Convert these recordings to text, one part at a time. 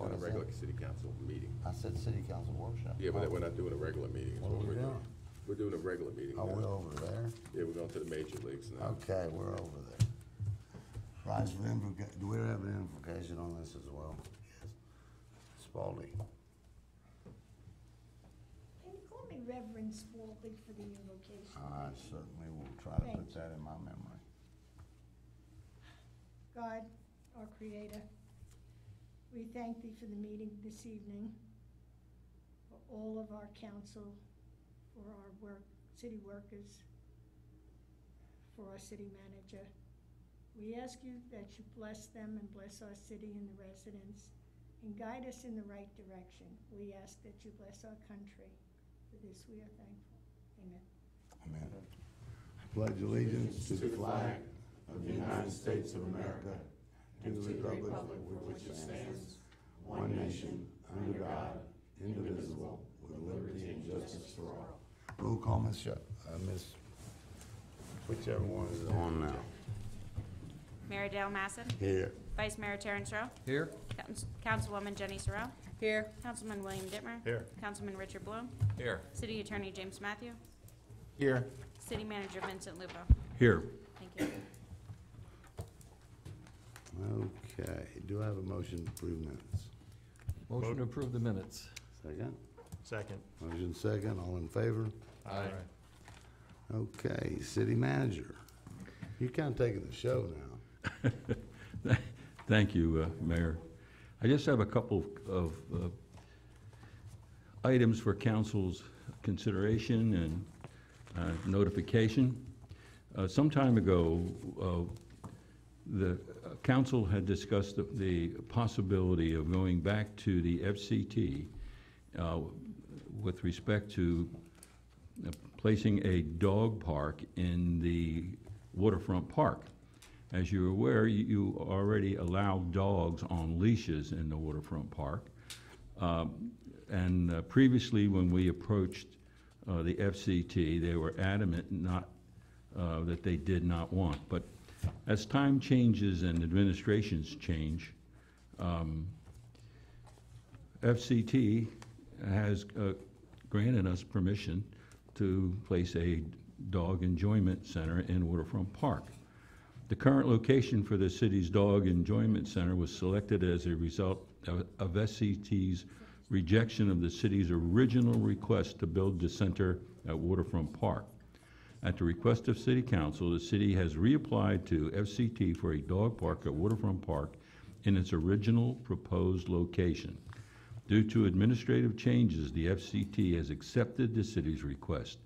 that what a I regular said? city council meeting. I said city council workshop. Yeah, but we're not doing a regular meeting. is What are we we're doing? We're doing a regular meeting. Oh, now. we're over there? Yeah, we're going to the major leagues now. Okay, we're over there. Rise for invocation, do we have an invocation on this as well? Yes. Spalding. Can you call me Reverend Spalding for the invocation? I certainly will try to Thank put that in my memory. God, our Creator, we thank Thee for the meeting this evening, for all of our council, for our city workers, for our city manager. We ask You that You bless them and bless our city and the residents, and guide us in the right direction. We ask that You bless our country. For this we are thankful. Amen. Amen. Pledge allegiance to the flag of the United States of America, to the republic for which it stands, one nation, under God, indivisible, with liberty and justice for all. Roll call, Miss whichever one is on now. Mayor Dale Masson. Here. Vice Mayor Terrence Rowe. Here. Councilwoman Jenny Sorrell. Here. Councilman William Dittmer. Here. Councilman Richard Bloom. Here. City Attorney James Matthew. Here. City Manager Vincent Lupo. Here. Thank you. Okay, do I have a motion to approve minutes? Motion to approve the minutes. Second? Second. Motion second, all in favor? Aye. Okay, city manager. You're kind of taking the show now. Thank you, Mayor. I just have a couple of items for council's consideration and notification. Some time ago, the council had discussed the possibility of going back to the FCT with respect to placing a dog park in the waterfront park. As you're aware, you already allow dogs on leashes in the waterfront park. Previously, when we approached the FCT, they were adamant that they did not want. But as time changes and administrations change, FCT has granted us permission to place a dog enjoyment center in Waterfront Park. The current location for the city's dog enjoyment center was selected as a result of SCT's rejection of the city's original request to build the center at Waterfront Park. At the request of City Council, the city has reapplied to FCT for a dog park at Waterfront Park in its original proposed location. Due to administrative changes, the FCT has accepted the city's request.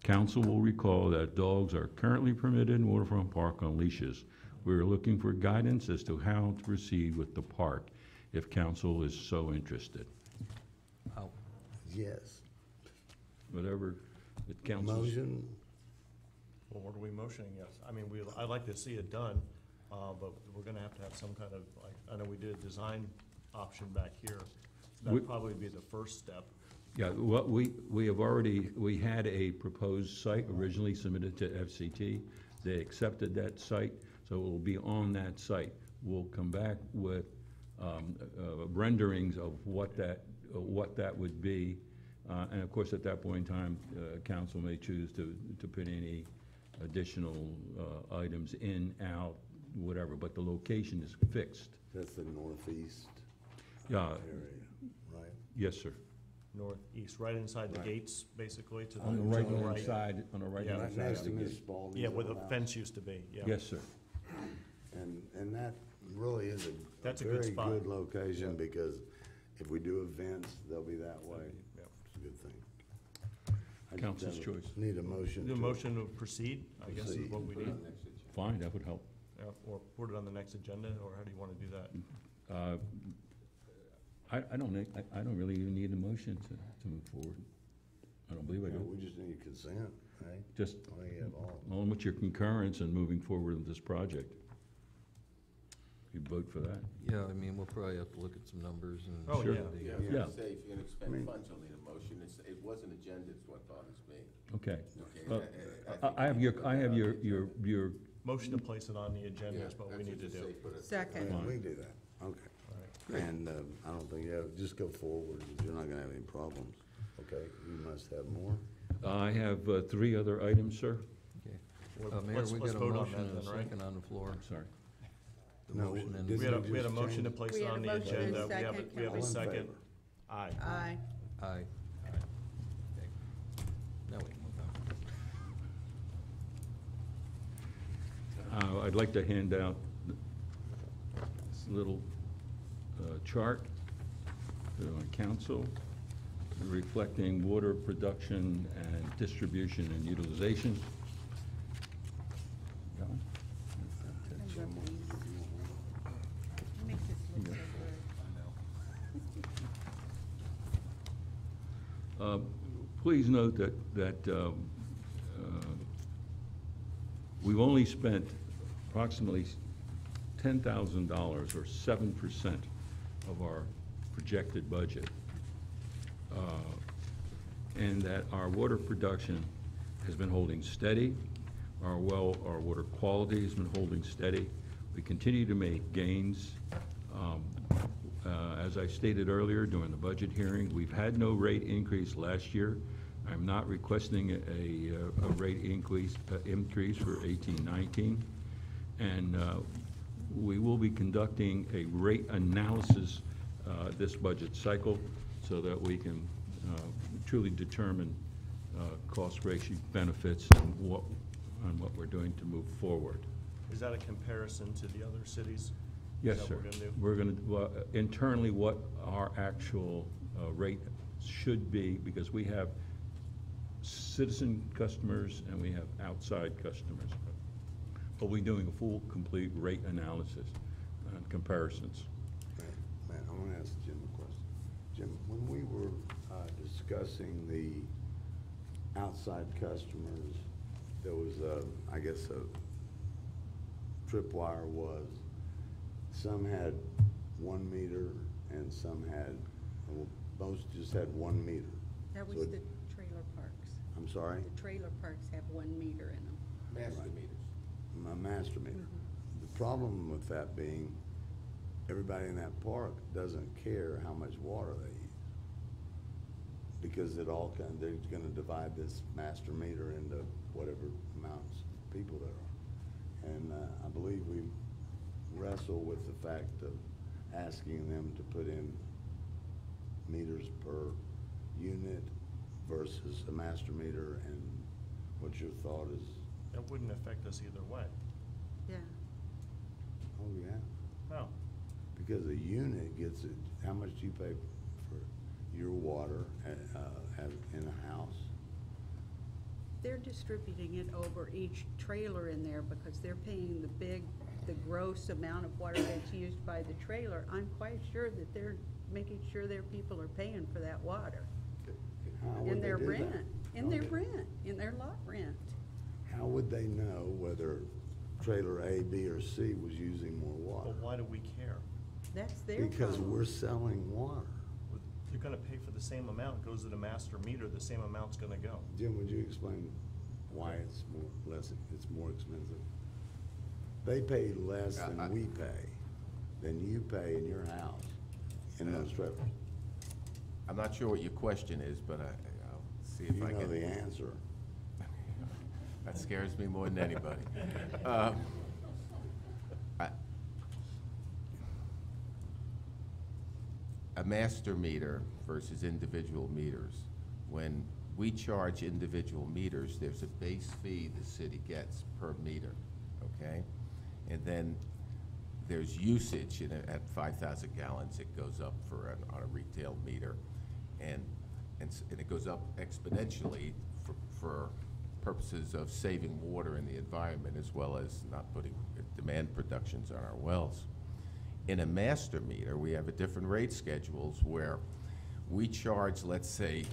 Council will recall that dogs are currently permitted in Waterfront Park on leashes. We are looking for guidance as to how to proceed with the park if council is so interested. Oh. Yes. Whatever the council. Motion, Well, what are we motioning? Yes, I mean, I'd like to see it done, but we're gonna have to have some kind of, like, I know we did a design option back here. That'd probably be the first step. Yeah, what we had a proposed site originally submitted to FCT. They accepted that site, so it will be on that site. We'll come back with renderings of what that would be. And of course, at that point in time, council may choose to put any additional items in, out, whatever, but the location is fixed. that's the northeast Yeah, area, right? yes, sir. Northeast, right inside the gates, basically, to the. On the to right-hand side, on the Yeah. right-hand Right side next of to the Ms. gate. Spalding's Yeah, where the old house. fence used to be, yeah. Yes, sir. And that really is That's a a good very spot. good location, because if we do events, they'll be that way. Yeah. It's a good thing. I just Council's have choice. Need a motion. The to- motion to proceed, I guess is Proceed. what we need. Fine, that would help. Yeah, or put it on the next agenda, or how do you wanna do that? I don't really even need a motion to move forward. I don't believe I Yeah, do. we just need consent, right? Just I think you have all. along with your concurrence in moving forward with this project. You vote for that. Yeah, I mean, we'll probably have to look at some numbers and. Oh, Sure. yeah. Yeah, Yeah. if you're gonna say, if you're gonna I expend mean- funds, you'll need a motion. It wasn't agenda, is what bothers me. Okay. Okay, I have your, Motion to place it on the agenda yeah, is what we that's need to just do. say put it- Second. Yeah, we can do that, okay. All right. And I don't think you have, just go forward, you're not gonna have any problems. Okay, you must have more. I have 3 other items, sir. Okay. Well, Mayor, let's we got a vote on motion that and a then, right? second on the floor. I'm sorry. The No, motion and this- We had a just motion to change- place We it had on a the motion and a agenda. We have second. we have All a in second. favor? Aye. Aye. Aye. Okay. Now we can move on. I'd like to hand out this little chart to my council reflecting water production and distribution and utilization. Got one? Makes us look so good. Please note that we've only spent approximately $10,000 or 7% of our projected budget. And that our water production has been holding steady. Our water quality has been holding steady. We continue to make gains. As I stated earlier during the budget hearing, we've had no rate increase last year. I'm not requesting a rate increase for 18-19. And we will be conducting a rate analysis this budget cycle so that we can truly determine cost ratio benefits and what we're doing to move forward. Is that a comparison to the other cities? Yes, Is that sir. what We're going to, internally, what our actual rate should be, because we have citizen customers and we have outside customers. But we're doing a full, complete rate analysis and comparisons. Man, I wanna ask Jim a question. Jim, when we were discussing the outside customers, there was I guess a tripwire was, some had 1 meter and some had, well, most just had 1 meter. That was So the trailer parks. I'm sorry? The trailer parks have 1 meter in them. Master Right. meters. My master meter. The problem with that being, everybody in that park doesn't care how much water they use. Because they're gonna divide this master meter into whatever amounts of people there are. And I believe we wrestle with the fact of asking them to put in meters per unit versus a master meter, and what your thought is. That wouldn't affect us either way. Yeah. Oh, yeah, No. because a unit gets it, how much do you pay for your water in a house? They're distributing it over each trailer in there because they're paying the gross amount of water that's used by the trailer. I'm quite sure that they're making sure their people are paying for that water. How would In they their do that? rent, in their Okay. rent, in their lot rent. How would they know whether trailer A, B, or C was using more water? But why do we care? That's their Because problem. we're selling water. You're gonna pay for the same amount, goes to the master meter, the same amount's gonna go. Jim, would you explain why it's more expensive? They pay less than we pay, than you pay in your house, in those trailers. I'm not sure what your question is, but I'll see if You I know can. the answer. That scares me more than anybody. A master meter versus individual meters. When we charge individual meters, there's a base fee the city gets per meter, okay? And then there's usage, and at 5,000 gallons, it goes up on a retail meter. And it goes up exponentially for purposes of saving water in the environment, as well as not putting demand productions on our wells. In a master meter, we have a different rate schedules where we charge, let's say,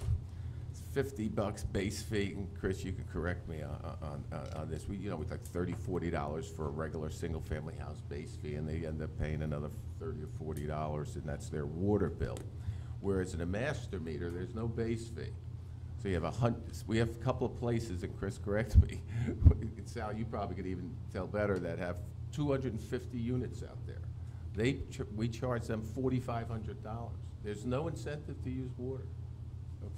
$50 base fee, and Chris, you can correct me on this. We like $30, $40 for a regular single-family house base fee, and they end up paying another $30 or $40, and that's their water bill. Whereas in a master meter, there's no base fee. So you have we have a couple of places, and Chris, correct me, and Sal, you probably could even tell better, that have 250 units out there. we charge them $4,500. There's no incentive to use water,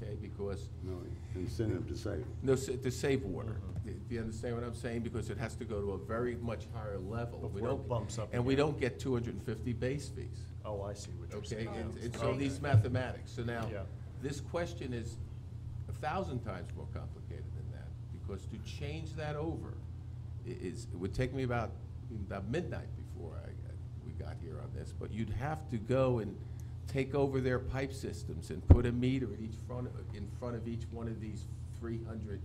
okay, because, No incentive to save. no, to save water. Do you understand what I'm saying? Because it has to go to a very much higher level. We Before it don't- bumps up And we again. don't get 250 base fees. Oh, I see what you're Okay, saying. and so Okay. these mathematics, so now, Yeah. this question is 1,000 times more complicated than that, because to change that over it would take me about midnight before we got here on this, but you'd have to go and take over their pipe systems and put a meter at in front of each one of these 300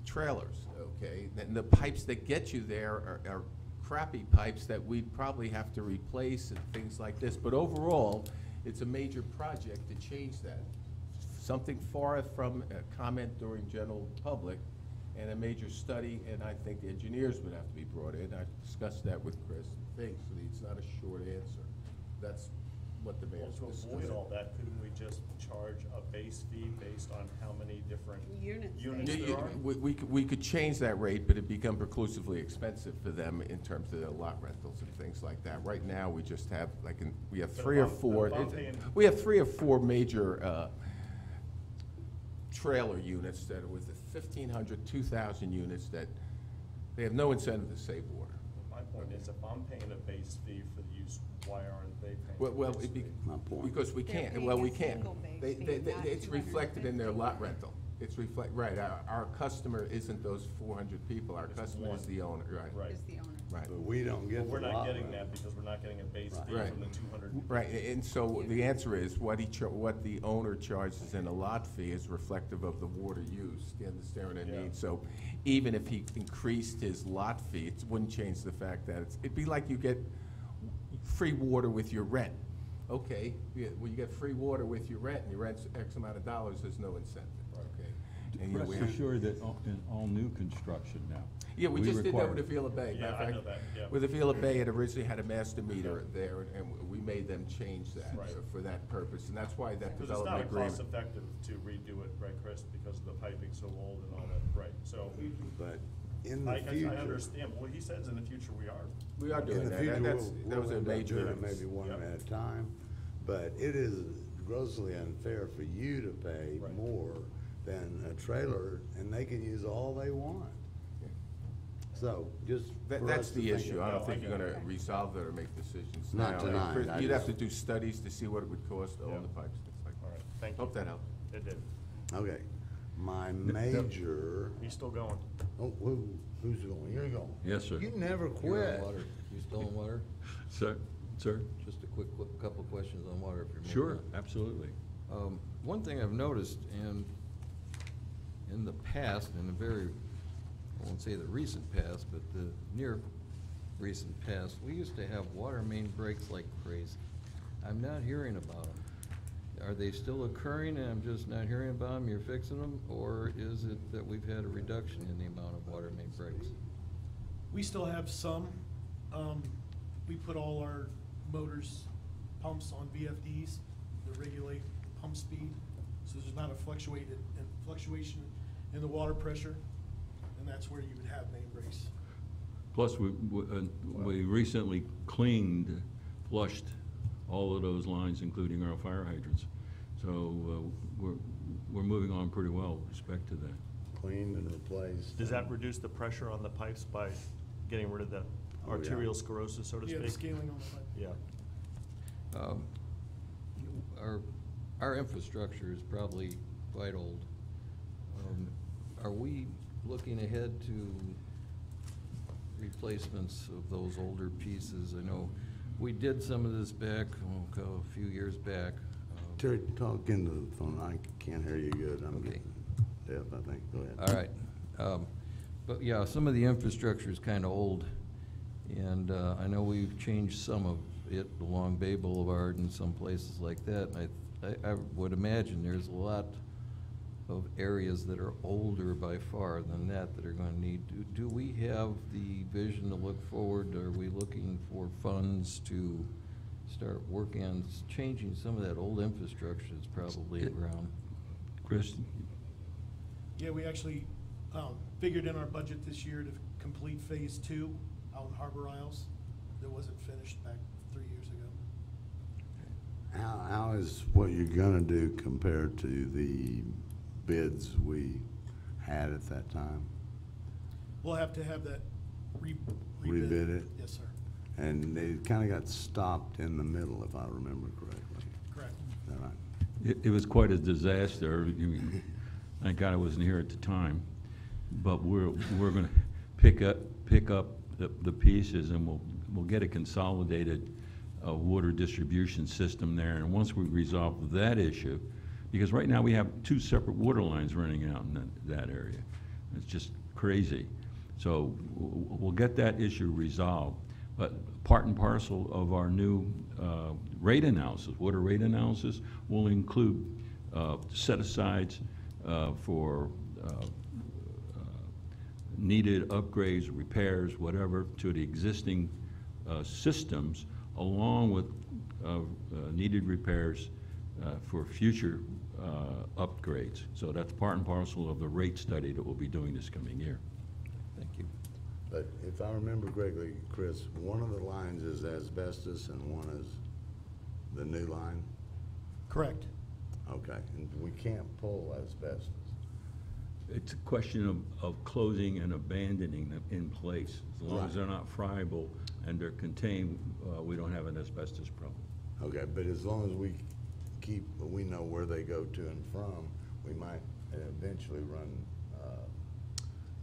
trailers, okay? And the pipes that get you there are crappy pipes that we'd probably have to replace and things like this. But overall, it's a major project to change that. Something far from a comment during general public and a major study, and I think the engineers would have to be brought in. I discussed that with Chris and things, so it's not a short answer. That's what the mayor's To discussing. avoid all that, couldn't we just charge a base fee based on how many different Units they units have. there are? We could change that rate, but it'd become preclusively expensive for them in terms of their lot rentals and things like that. Right now, we just have, we have But three or if I'm- four, if I'm paying- we have 3 or 4 major trailer units that are with the 1,500, 2,000 units that they have no incentive to save water. My point is, if I'm paying a base fee for the use, why aren't they paying? Well, a base fee? My point. because we They're can't, paying well, a we can't. single base They- fee, not It's reflected in their 250. lot rental. It's right, our customer isn't those 400 people, our It's customer is one. the owner, right? Right. Is the owner. Right. But we don't But get the we're not lot getting rental. that because we're not getting a base fee Right. from the 200. Right, and so the answer is, what the owner charges in a lot fee is reflective of the water use. Do you understand what I Yeah. mean? So even if he increased his lot fee, it wouldn't change the fact that it'd be like you get free water with your rent. Okay, well, you get free water with your rent, and your rent's X amount of dollars, there's no incentive, okay? And, we Rest have- assured that in all new construction now. Yeah, we just did that require- with Avila Bay. Yeah, Matter of I fact, know that, yeah. With Avila Bay, it originally had a master meter there, and we made them change that Right. for that purpose, and that's why that Because it's not development agreement. cost effective to redo it, right, Chris, because of the piping so old and all that, right? So But in the I future. understand, well, he says in the future we are. We are In doing the that, future, and we'll that was a end up doing major. it maybe one Yep. at a time, but it is grossly unfair for you to pay Right. more than a trailer, and they can use all they want. So, just for us That's to the think issue. I about. don't think you're gonna resolve that or make decisions Not now. tonight, Chris, I You'd have to just- do studies to see what it would cost to Yeah. own the pipes, things like All that. right, thank you. Hope that helped. It did. Okay, my major, He's still going. oh, who's going? You're going. Yes, sir. You never You're on quit. water. You still on water? Sir, Just a quick couple of questions on water, if you're moving sure, on. absolutely. One thing I've noticed in the past, in the very, I won't say the recent past, but the near recent past, we used to have water main breaks like crazy. I'm not hearing about them. Are they still occurring and I'm just not hearing about them, you're fixing them? Or is it that we've had a reduction in the amount of water main breaks? We still have some. We put all our motors, pumps on VFDs that regulate pump speed, so there's not a fluctuation in the water pressure, and that's where you would have main breaks. Plus, we recently flushed all of those lines, including our fire hydrants. So we're moving on pretty well with respect to that. Cleaned and replaced. Does that reduce the pressure on the pipes by getting rid of the Oh, yeah. arterial sclerosis, so to Yeah, the speak? scaling on the pipe. Yeah. Our infrastructure is probably quite old. Are we looking ahead to replacements of those older pieces? I know we did some of this back, a few years back. Terry, talk into the phone. I can't hear you good. I'm Okay. getting deaf, I think. Go ahead. All right. But yeah, some of the infrastructure is kind of old. And I know we've changed some of it along Bay Boulevard and some places like that. And I would imagine there's a lot of areas that are older by far than that are going to need. Do we have the vision to look forward? Are we looking for funds to start working on changing some of that old infrastructure that's probably around? Chris? Yeah, we actually figured in our budget this year to complete phase 2 out in Harbor Isles that wasn't finished. how is what you're gonna do compared to the bids we had at that time? We'll have to have that Rebid it? Yes, sir. And they kinda got stopped in the middle, if I remember correctly. Correct. Is that right? It was quite a disaster. I mean, thank God I wasn't here at the time. But we're gonna pick up the pieces, and we'll get a consolidated water distribution system there. And once we resolve that issue, because right now we have 2 separate water lines running out in that area. It's just crazy. So we'll get that issue resolved. But part and parcel of our new rate analysis, water rate analysis, will include set-asides for needed upgrades, repairs, whatever, to the existing systems, along with needed repairs for future upgrades. So that's part and parcel of the rate study that we'll be doing this coming year. Thank you. But if I remember correctly, Chris, one of the lines is asbestos and one is the new line? Correct. Okay, and we can't pull asbestos. It's a question of closing and abandoning them in place. As long as they're not friable and they're contained, we don't have an asbestos problem. Okay, but as long as we know where they go to and from, we might eventually run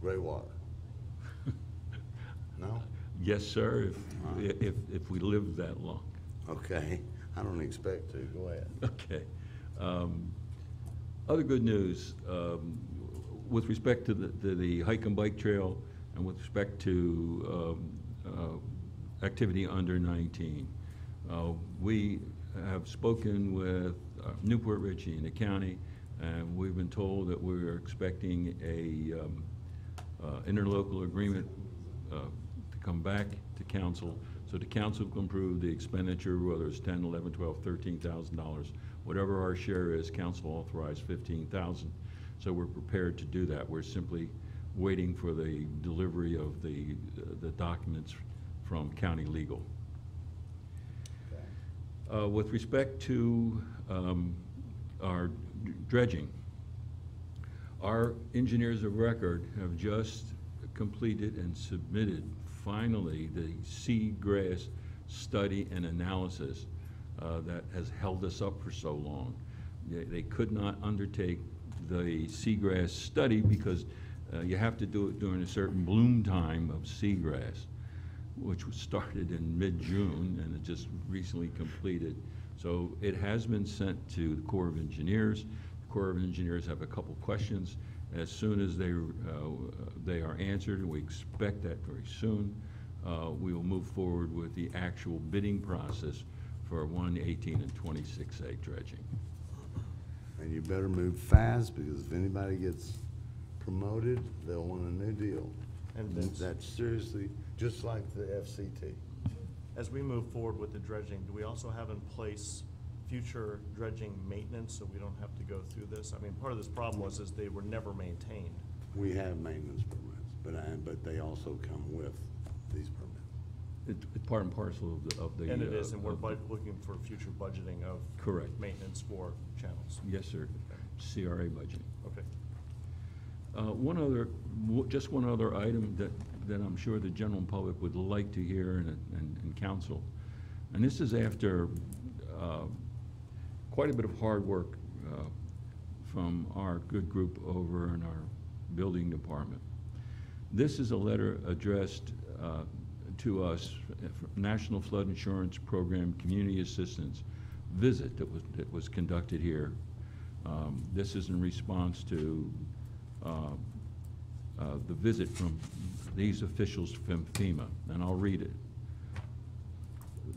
gray water. No? Yes, sir, if we live that long. Okay, I don't expect to. Go ahead. Okay. Other good news, with respect to the hike and bike trail and with respect to activity under 19, we have spoken with Newport Richey and the county, and we've been told that we're expecting a interlocal agreement to come back to council, so the council can approve the expenditure, whether it's $10, $11, $12, $13,000, whatever our share is. Council authorized $15,000, so we're prepared to do that. We're simply waiting for the delivery of the documents from county legal. With respect to our dredging, our engineers of record have just completed and submitted finally the seagrass study and analysis that has held us up for so long. They could not undertake the seagrass study because you have to do it during a certain bloom time of seagrass, which was started in mid-June and it just recently completed. So it has been sent to the Corps of Engineers. The Corps of Engineers have a couple questions. As soon as they are answered, and we expect that very soon, we will move forward with the actual bidding process for 118 and 26A dredging. And you better move fast, because if anybody gets promoted, they'll want a new deal. And Vince, That's seriously, just like the FCT. as we move forward with the dredging, do we also have in place future dredging maintenance so we don't have to go through this? I mean, part of this problem was is they were never maintained. We have maintenance permits, but they also come with these permits. It's part and parcel of the. And it is, and we're of the- looking for future budgeting of Correct. maintenance for channels. Yes, sir. CRA budgeting. Okay. Just one other item that I'm sure the general public would like to hear and council. And this is after quite a bit of hard work from our good group over in our building department. This is a letter addressed to us, National Flood Insurance Program Community Assistance visit that was conducted here. This is in response to the visit from these officials from FEMA, and I'll read it.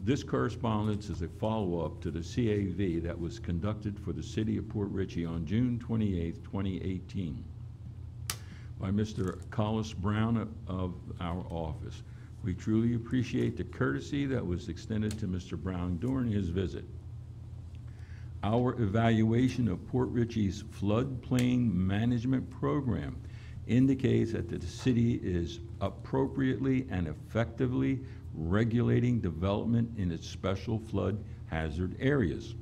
This correspondence is a follow-up to the CAV that was conducted for the City of Port Richey on June 28, 2018 by Mr. Collis Brown of our office. We truly appreciate the courtesy that was extended to Mr. Brown during his visit. Our evaluation of Port Richey's floodplain management program indicates that the city is appropriately and effectively regulating development in its special flood hazard areas.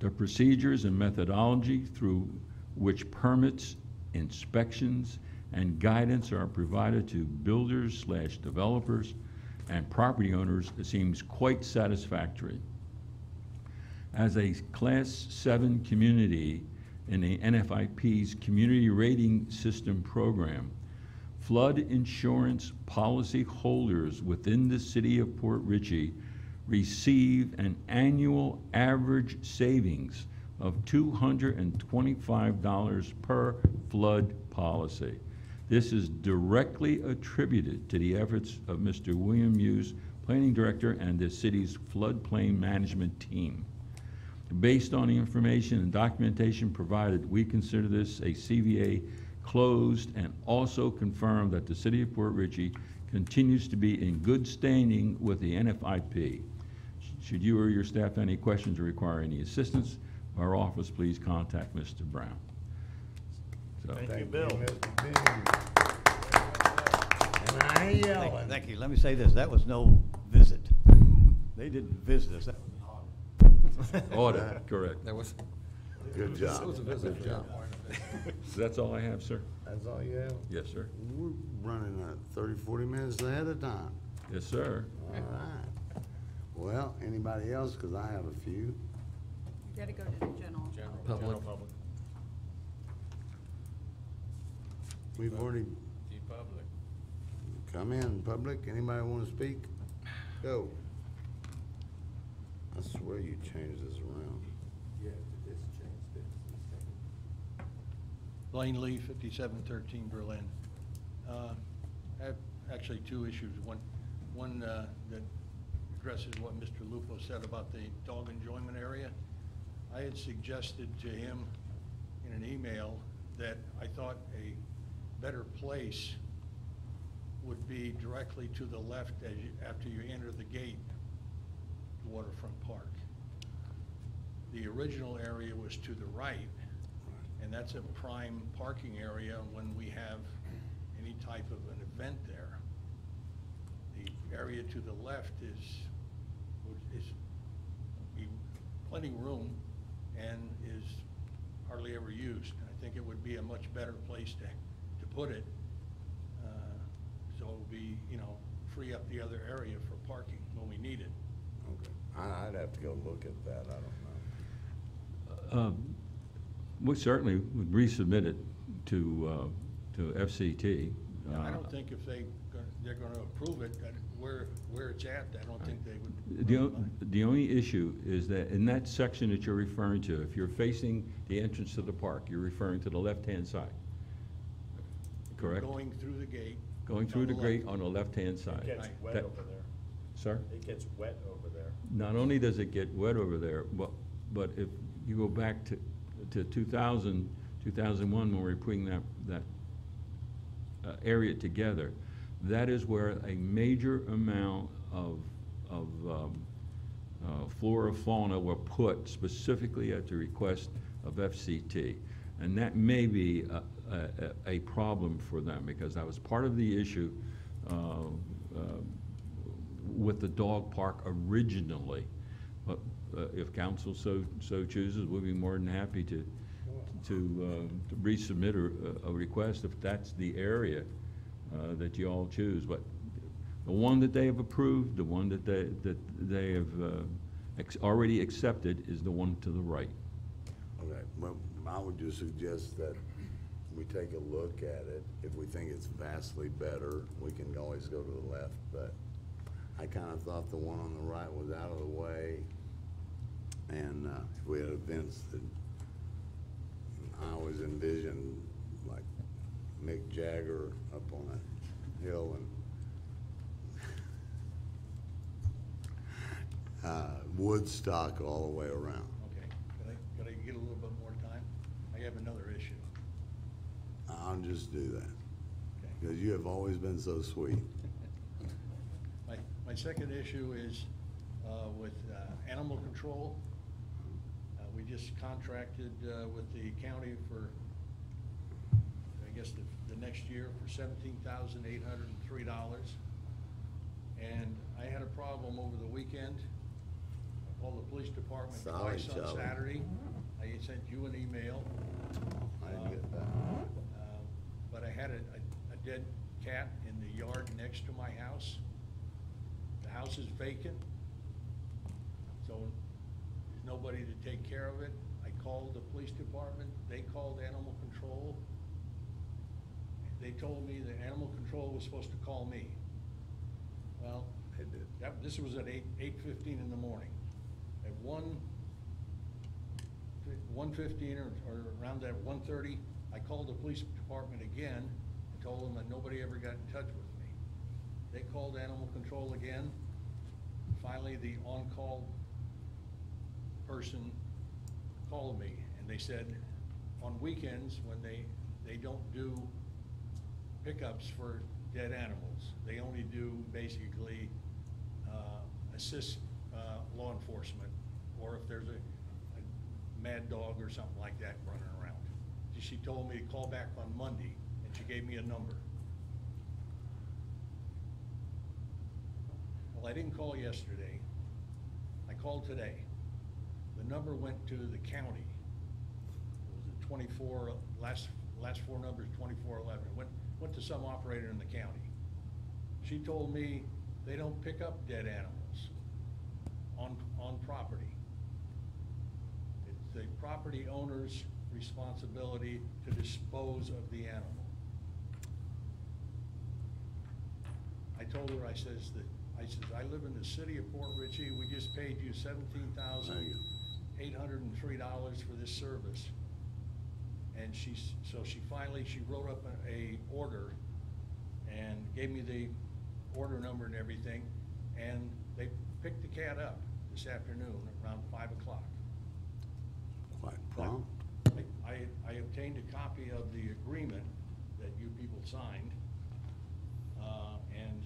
the procedures and methodology through which permits, inspections, and guidance are provided to builders/developers and property owners seems quite satisfactory. As a Class 7 community in the NFIP's Community Rating System program, flood insurance policy holders within the city of Port Richey receive an annual average savings of $225 per flood policy. This is directly attributed to the efforts of Mr. William Hughes, Planning Director, and the city's floodplain management team. Based on the information and documentation provided, we consider this a CVA closed and also confirm that the city of Port Richey continues to be in good standing with the NFIP. Should you or your staff have any questions or require any assistance, our office, please contact Mr. Brown. So, Thank you, Bill. Mr. Bing. And I ain't yelling. Thank you. Let me say this, that was no visit. They didn't visit us. That was an audit. audit, correct. That was, Good job. that was a visit, job. That's all I have, sir. That's all you have? Yes, sir. We're running 30, 40 minutes ahead of time. Yes, sir. All right. Well, anybody else? Because I have a few. You gotta go to the general. Public. General public. We've already come in, public. Anybody want to speak? Go. I swear you changed this around. Yeah, this changed it. Blaine Lee, 5713 Berlin. I have actually two issues. One that addresses what Mr. Lupo said about the dog enjoyment area. I had suggested to him in an email that I thought a better place would be directly to the left after you enter the gate, Waterfront Park. The original area was to the right, and that's a prime parking area when we have any type of an event there. The area to the left is plenty room and is hardly ever used. I think it would be a much better place to put it, so it would be, free up the other area for parking when we need it. Okay. I'd have to go look at that. I don't know. We certainly would resubmit it to FCT. I don't think if they're gonna approve it, that where it's at, I don't think they would. The only issue is that in that section that you're referring to, if you're facing the entrance to the park, you're referring to the left-hand side, correct? Going through the gate. Going through on the left. grate on the left-hand It side. gets wet That- over there. Sir? It gets wet over there. Not only does it get wet over there, but if you go back to 2000, 2001, when we were putting that area together, that is where a major amount of flora fauna were put specifically at the request of FCT. And that may be a problem for them, because that was part of the issue with the dog park originally. But if council so chooses, we'll be more than happy to resubmit a request if that's the area that you all choose. But the one that they have approved, the one that they have already accepted is the one to the right. Okay, well, I would just suggest that we take a look at it. If we think it's vastly better, we can always go to the left, but I kind of thought the one on the right was out of the way, and if we had events that I always envisioned, like Mick Jagger up on a hill and Woodstock all the way around. Okay, could I get a little bit more time? I have another issue. I'll just do that, Okay. because you have always been so sweet. My second issue is with animal control. We just contracted with the county for, I guess, the next year for $17,803. And I had a problem over the weekend called the police department Sorry, twice on Charlie. Saturday. I sent you an email. I didn't get that. But I had a dead cat in the yard next to my house. The house is vacant, so there's nobody to take care of it. I called the police department, they called animal control. They told me that animal control was supposed to call me. Well, They did. this was at 8:15 in the morning. At 1:15 or around that 1:30, I called the police department again and told them that nobody ever got in touch with me. They called animal control again. Finally, the on-call person called me and they said on weekends when they don't do pickups for dead animals. They only do basically assist law enforcement, or if there's a mad dog or something like that running around. She told me to call back on Monday, and she gave me a number. Well, I didn't call yesterday. I called today. The number went to the county. It was the 24, last four numbers, 2411. Went to some operator in the county. She told me they don't pick up dead animals on property. It's the property owner's responsibility to dispose of the animal. I told her, I says, I live in the city of Port Richey. We just paid you $17,803 for this service. And she finally wrote up a order and gave me the order number and everything, and they picked the cat up this afternoon around 5 o'clock. Quite prompt. I obtained a copy of the agreement that you people signed, and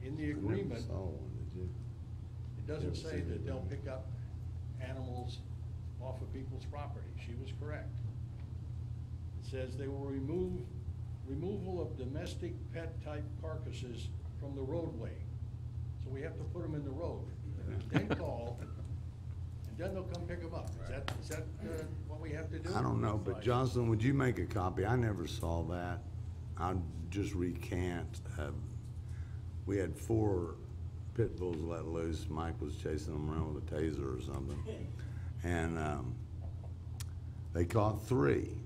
in the agreement, I never saw one, did you? it doesn't Never say seen that it. they'll pick up animals off of people's property. She was correct. It says they will removal of domestic pet type carcasses from the roadway. So we have to put them in the road, then call, and then they'll come pick them up. Is that what we have to do? I don't know, but Jocelyn, would you make a copy? I never saw that. I'll just recant. We had 4 pit bulls let loose. Mike was chasing them around with a taser or something. And they caught 3.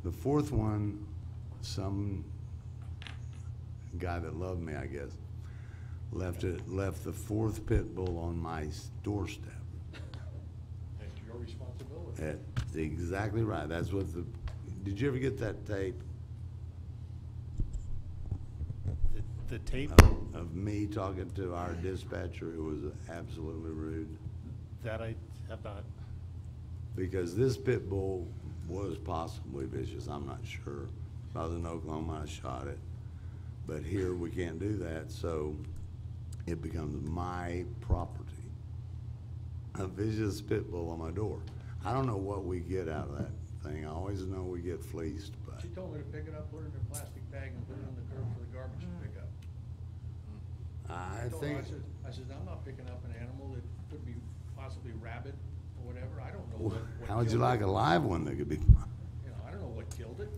The 4th one, some guy that loved me, I guess, left the 4th pit bull on my doorstep. That's your responsibility. That's exactly right. That's what did you ever get that tape The tape, of me talking to our dispatcher? It was absolutely rude. that I have not. Because this pit bull was possibly vicious, I'm not sure. If I was in Oklahoma, I shot it. But here, we can't do that, so it becomes my property. A vicious pit bull on my door. I don't know what we get out of that thing. I always know we get fleeced, but She told me to pick it up, put it in a plastic bag, and put it on the curb for the garbage to pick up. I told her, think, I said, I'm not picking up an animal that could be possibly rabid or whatever. I don't know what how would you killed like it. a live one that could be? You know, I don't know what killed it.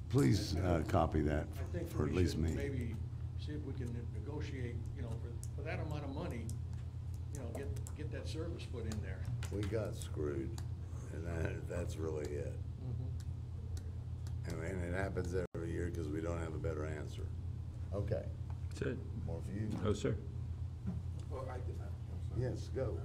Please copy that I think for at we least should me. maybe see if we can negotiate, you know, for that amount of money, you know, get that service put in there. We got screwed, and that's really it. And it happens every year because we don't have a better answer. Okay, That's it. more for you. No, sir. Well, I'm sorry. Yes, go.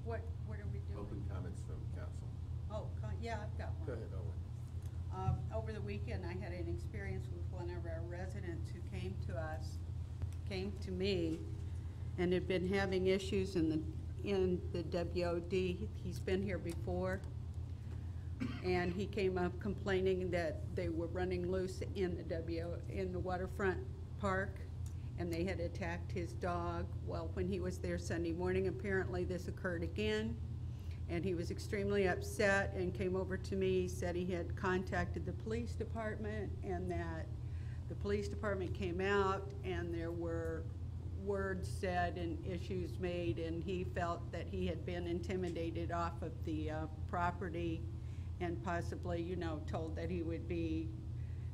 What are we doing? Open comments from council. Oh, yeah, I've got one. Go ahead, Owen. Over the weekend, I had an experience with one of our residents who came to me, and had been having issues in the WOD. He's been here before, and he came up complaining that they were running loose in the waterfront park, and they had attacked his dog. Well, when he was there Sunday morning, apparently this occurred again, and he was extremely upset and came over to me, said he had contacted the police department and that the police department came out and there were words said and issues made, and he felt that he had been intimidated off of the property and possibly, you know, told that he would be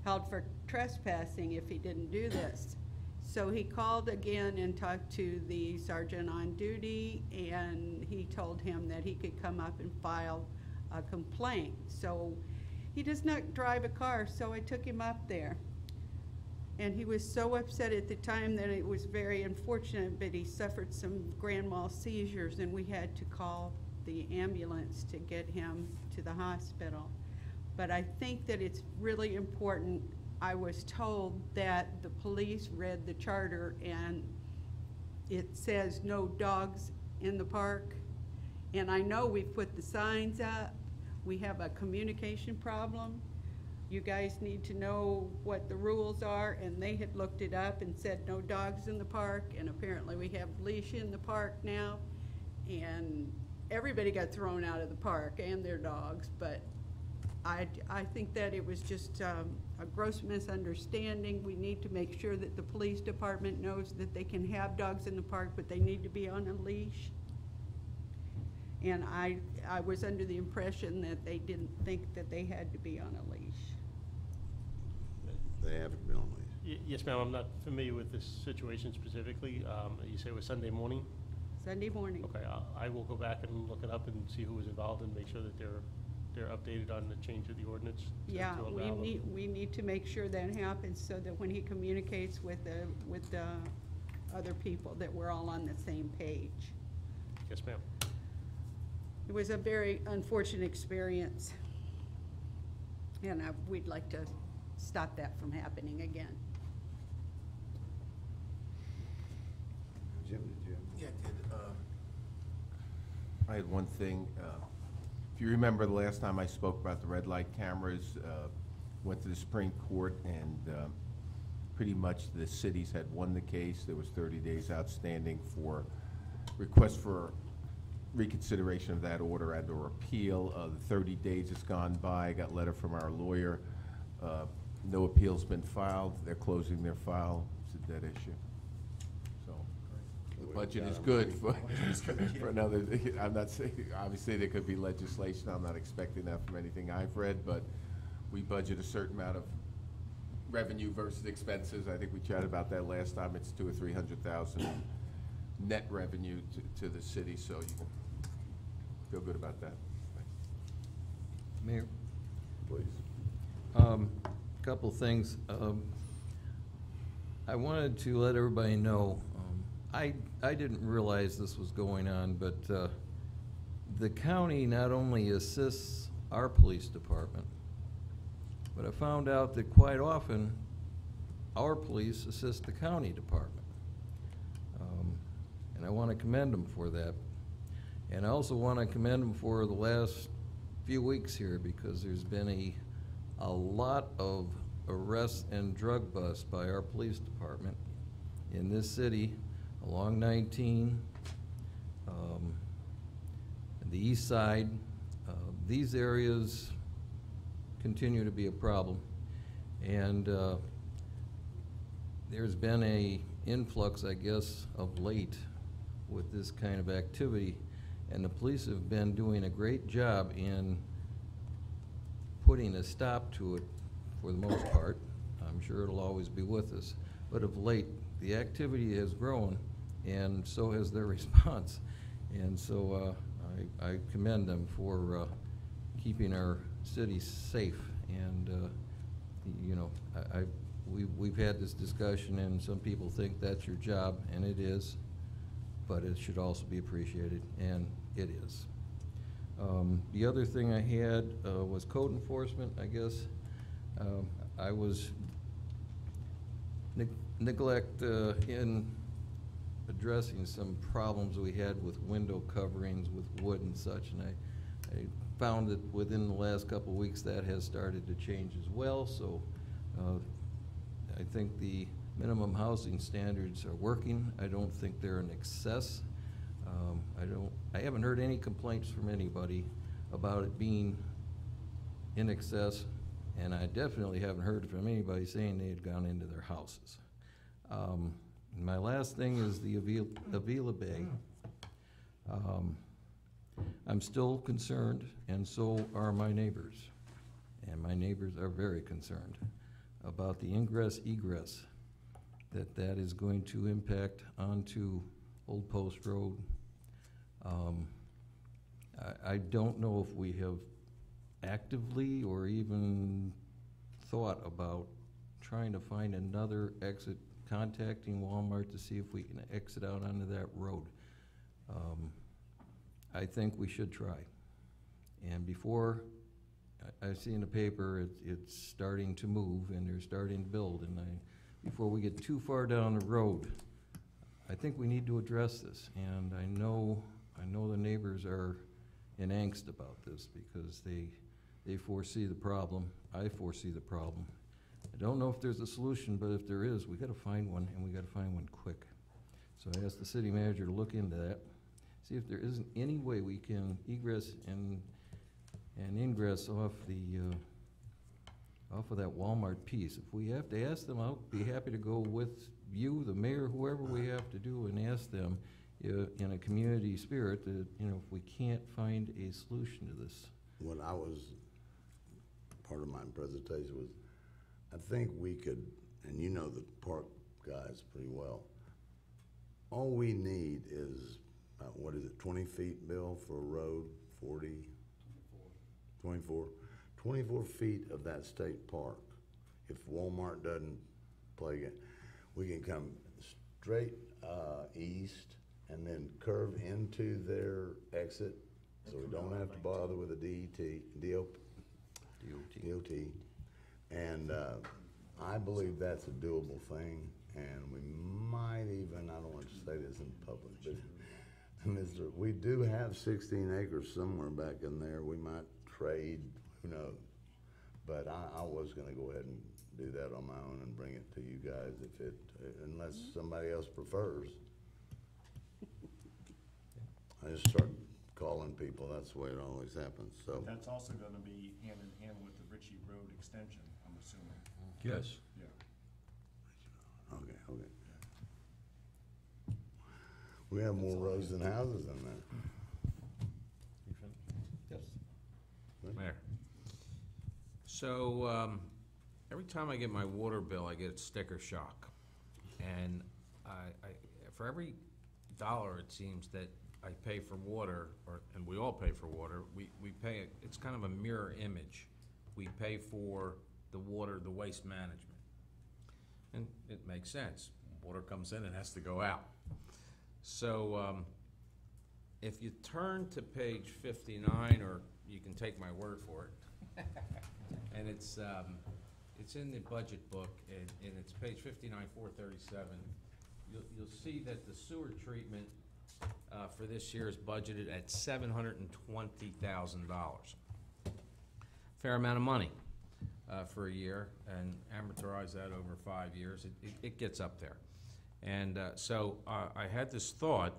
held for trespassing if he didn't do this. So he called again and talked to the sergeant on duty, and he told him that he could come up and file a complaint. So he does not drive a car, so I took him up there. And he was so upset at the time that it was very unfortunate, but he suffered some grand mal seizures, and we had to call the ambulance to get him to the hospital. But I think that it's really important. I was told that the police read the charter and it says no dogs in the park. And I know we've put the signs up. We have a communication problem. You guys need to know what the rules are, and they had looked it up and said no dogs in the park, and apparently we have leash in the park now, and everybody got thrown out of the park and their dogs, but I think that it was just a gross misunderstanding. We need to make sure that the police department knows that they can have dogs in the park, but they need to be on a leash. And I was under the impression that they didn't think that they had to be on a leash. They haven't been on leave. Yes, ma'am, I'm not familiar with this situation specifically. You say it was Sunday morning? Sunday morning. Okay, I will go back and look it up and see who was involved and make sure that they're updated on the change of the ordinance. Yeah, to allow them. we need to make sure that happens so that when he communicates with the other people, that we're all on the same page. Yes, ma'am. It was a very unfortunate experience, and we'd like to stop that from happening again. Jim, did you? Yeah, I did. I had one thing. If you remember the last time I spoke about the red light cameras, went to the Supreme Court, and pretty much the cities had won the case. There was 30 days outstanding for request for reconsideration of that order and or appeal. The 30 days has gone by. I got a letter from our lawyer. No appeal's been filed. They're closing their file. It's a dead issue. So the budget is good for another, I'm not saying, obviously there could be legislation. I'm not expecting that from anything I've read, but we budget a certain amount of revenue versus expenses. I think we chatted about that last time. It's $200,000 or $300,000 net revenue to the city, so you can feel good about that. Mayor? Please. Couple things. I wanted to let everybody know, I didn't realize this was going on, but the county not only assists our police department, but I found out that quite often our police assist the county department. And I want to commend them for that. And I also want to commend them for the last few weeks here, because there's been a lot of arrests and drug busts by our police department in this city along 19, the east side. These areas continue to be a problem, and there's been a influx, I guess, of late with this kind of activity, and the police have been doing a great job in putting a stop to it for the most part. I'm sure it'll always be with us, but of late the activity has grown, and so has their response. And so I commend them for keeping our city safe. And you know, we've had this discussion, and some people think that's your job, and it is, but it should also be appreciated, and it is. The other thing I had was code enforcement, I guess. I was neglect in addressing some problems we had with window coverings with wood and such, and I found that within the last couple of weeks that has started to change as well. So I think the minimum housing standards are working. I don't think they're in excess. I haven't heard any complaints from anybody about it being in excess. And I definitely haven't heard from anybody saying they had gone into their houses. My last thing is the Avila Bay. I'm still concerned, and so are my neighbors. And my neighbors are very concerned about the ingress egress that is going to impact onto Old Post Road. I don't know if we have actively or even thought about trying to find another exit, contacting Walmart to see if we can exit out onto that road. I think we should try. And before, I see in the paper, it's starting to move and they're starting to build, and before we get too far down the road, I think we need to address this. And I know the neighbors are in angst about this because they foresee the problem. I foresee the problem. I don't know if there's a solution, but if there is, we gotta find one, and we gotta find one quick. So I asked the city manager to look into that, see if there isn't any way we can egress and ingress off of that Walmart piece. If we have to ask them, I'll be happy to go with you, the mayor, whoever we have to do, and ask them in a community spirit that, if we can't find a solution to this. What I was, part of my presentation was, I think we could, and you know the park guys pretty well, all we need is, what is it, 20 feet, Bill, for a road, 40? 24. 24 feet of that state park. If Walmart doesn't play it, we can come straight east and then curve into their exit, so we don't have to bother with the DOT. And I believe that's a doable thing, and we might even, I don't want to say this in public, but we do have 16 acres somewhere back in there. We might trade, who knows? But I was gonna go ahead and do that on my own and bring it to you guys unless somebody else prefers. I just start calling people, that's the way it always happens, so. That's also gonna be hand in hand with the Ritchie Road extension, I'm assuming. Yes. Yeah. Okay. We have more roads than houses in there. Yes. Mayor. So, every time I get my water bill, I get sticker shock. And for every dollar, it seems, that I pay for water, and we all pay for water, we pay, it's kind of a mirror image. We pay for the water, the waste management. And it makes sense. Water comes in, it has to go out. So, if you turn to page 59, or you can take my word for it, and it's in the budget book, and it's page 59, 437. You'll see that the sewer treatment for this year is budgeted at $720,000. Fair amount of money for a year, and amortize that over 5 years. It gets up there. And so I had this thought,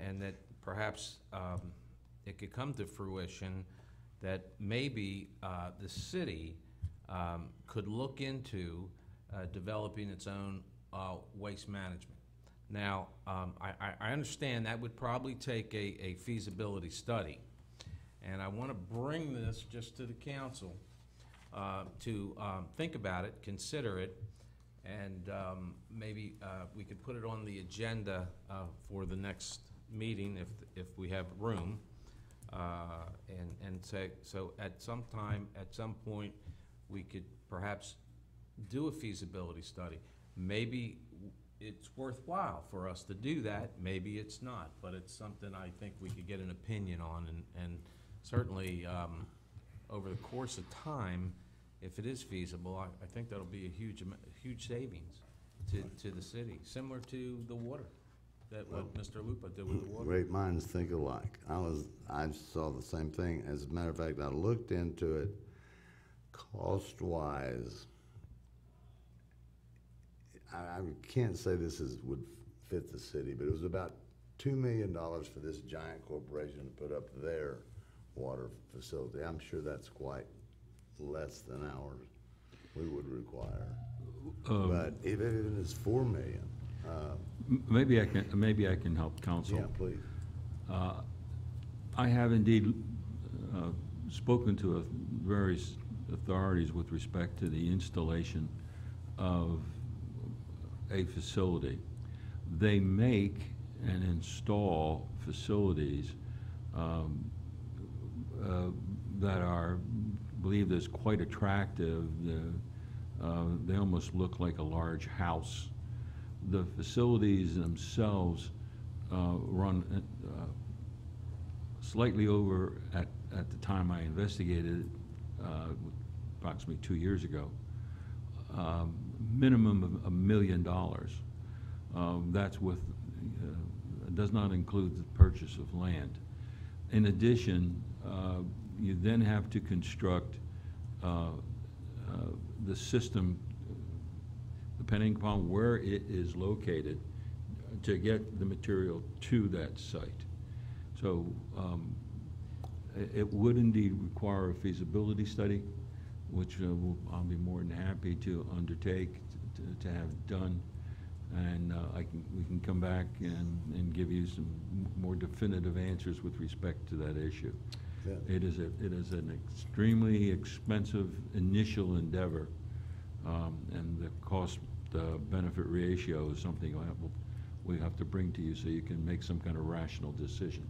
and that perhaps it could come to fruition, that maybe the city could look into developing its own waste management. Now, I understand that would probably take a feasibility study, and I want to bring this just to the council to think about it, consider it, and maybe we could put it on the agenda for the next meeting if we have room, and say, so at some time, at some point, we could perhaps do a feasibility study. Maybe it's worthwhile for us to do that, maybe it's not, but it's something I think we could get an opinion on, and certainly over the course of time, if it is feasible, I think that'll be a huge savings to the city, similar to the water, that what Mr. Lupa did with the water. Great minds think alike. I saw the same thing. As a matter of fact, I looked into it cost-wise. I can't say this would fit the city, but it was about $2 million for this giant corporation to put up their water facility. I'm sure that's quite less than ours, we would require. Uh, But even if it's 4 million, Maybe I can help counsel. yeah, please. I have indeed spoken to various authorities with respect to the installation of a facility. They make and install facilities that are believed as quite attractive. They almost look like a large house. The facilities themselves run slightly over at the time I investigated, approximately 2 years ago, minimum of $1 million. That's with, does not include the purchase of land. In addition, you then have to construct the system, depending upon where it is located, to get the material to that site. So it would indeed require a feasibility study, which I'll be more than happy to undertake to have done. And we can come back and give you some more definitive answers with respect to that issue. Yeah. It is an extremely expensive initial endeavor, and the cost-benefit ratio is something we have to bring to you so you can make some kind of rational decision.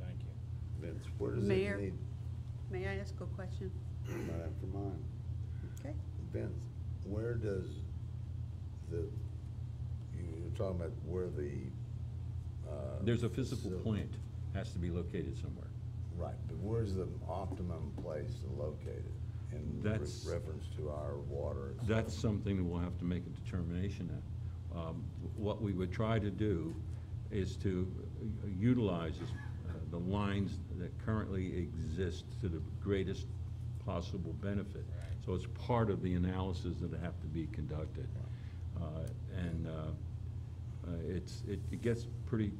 Thank you. Vince, where does Mayor? it need? May I ask a question? Right after mine. Okay. Vince, where does you're talking about where the, There's a physical facility- plant, has to be located somewhere. Right, but where's the optimum place to locate it in That's- reference to our water? and That's stuff? something that we'll have to make a determination at. What we would try to do is to utilize the lines that currently exist to the greatest possible benefit. So it's part of the analysis that have to be conducted. It gets pretty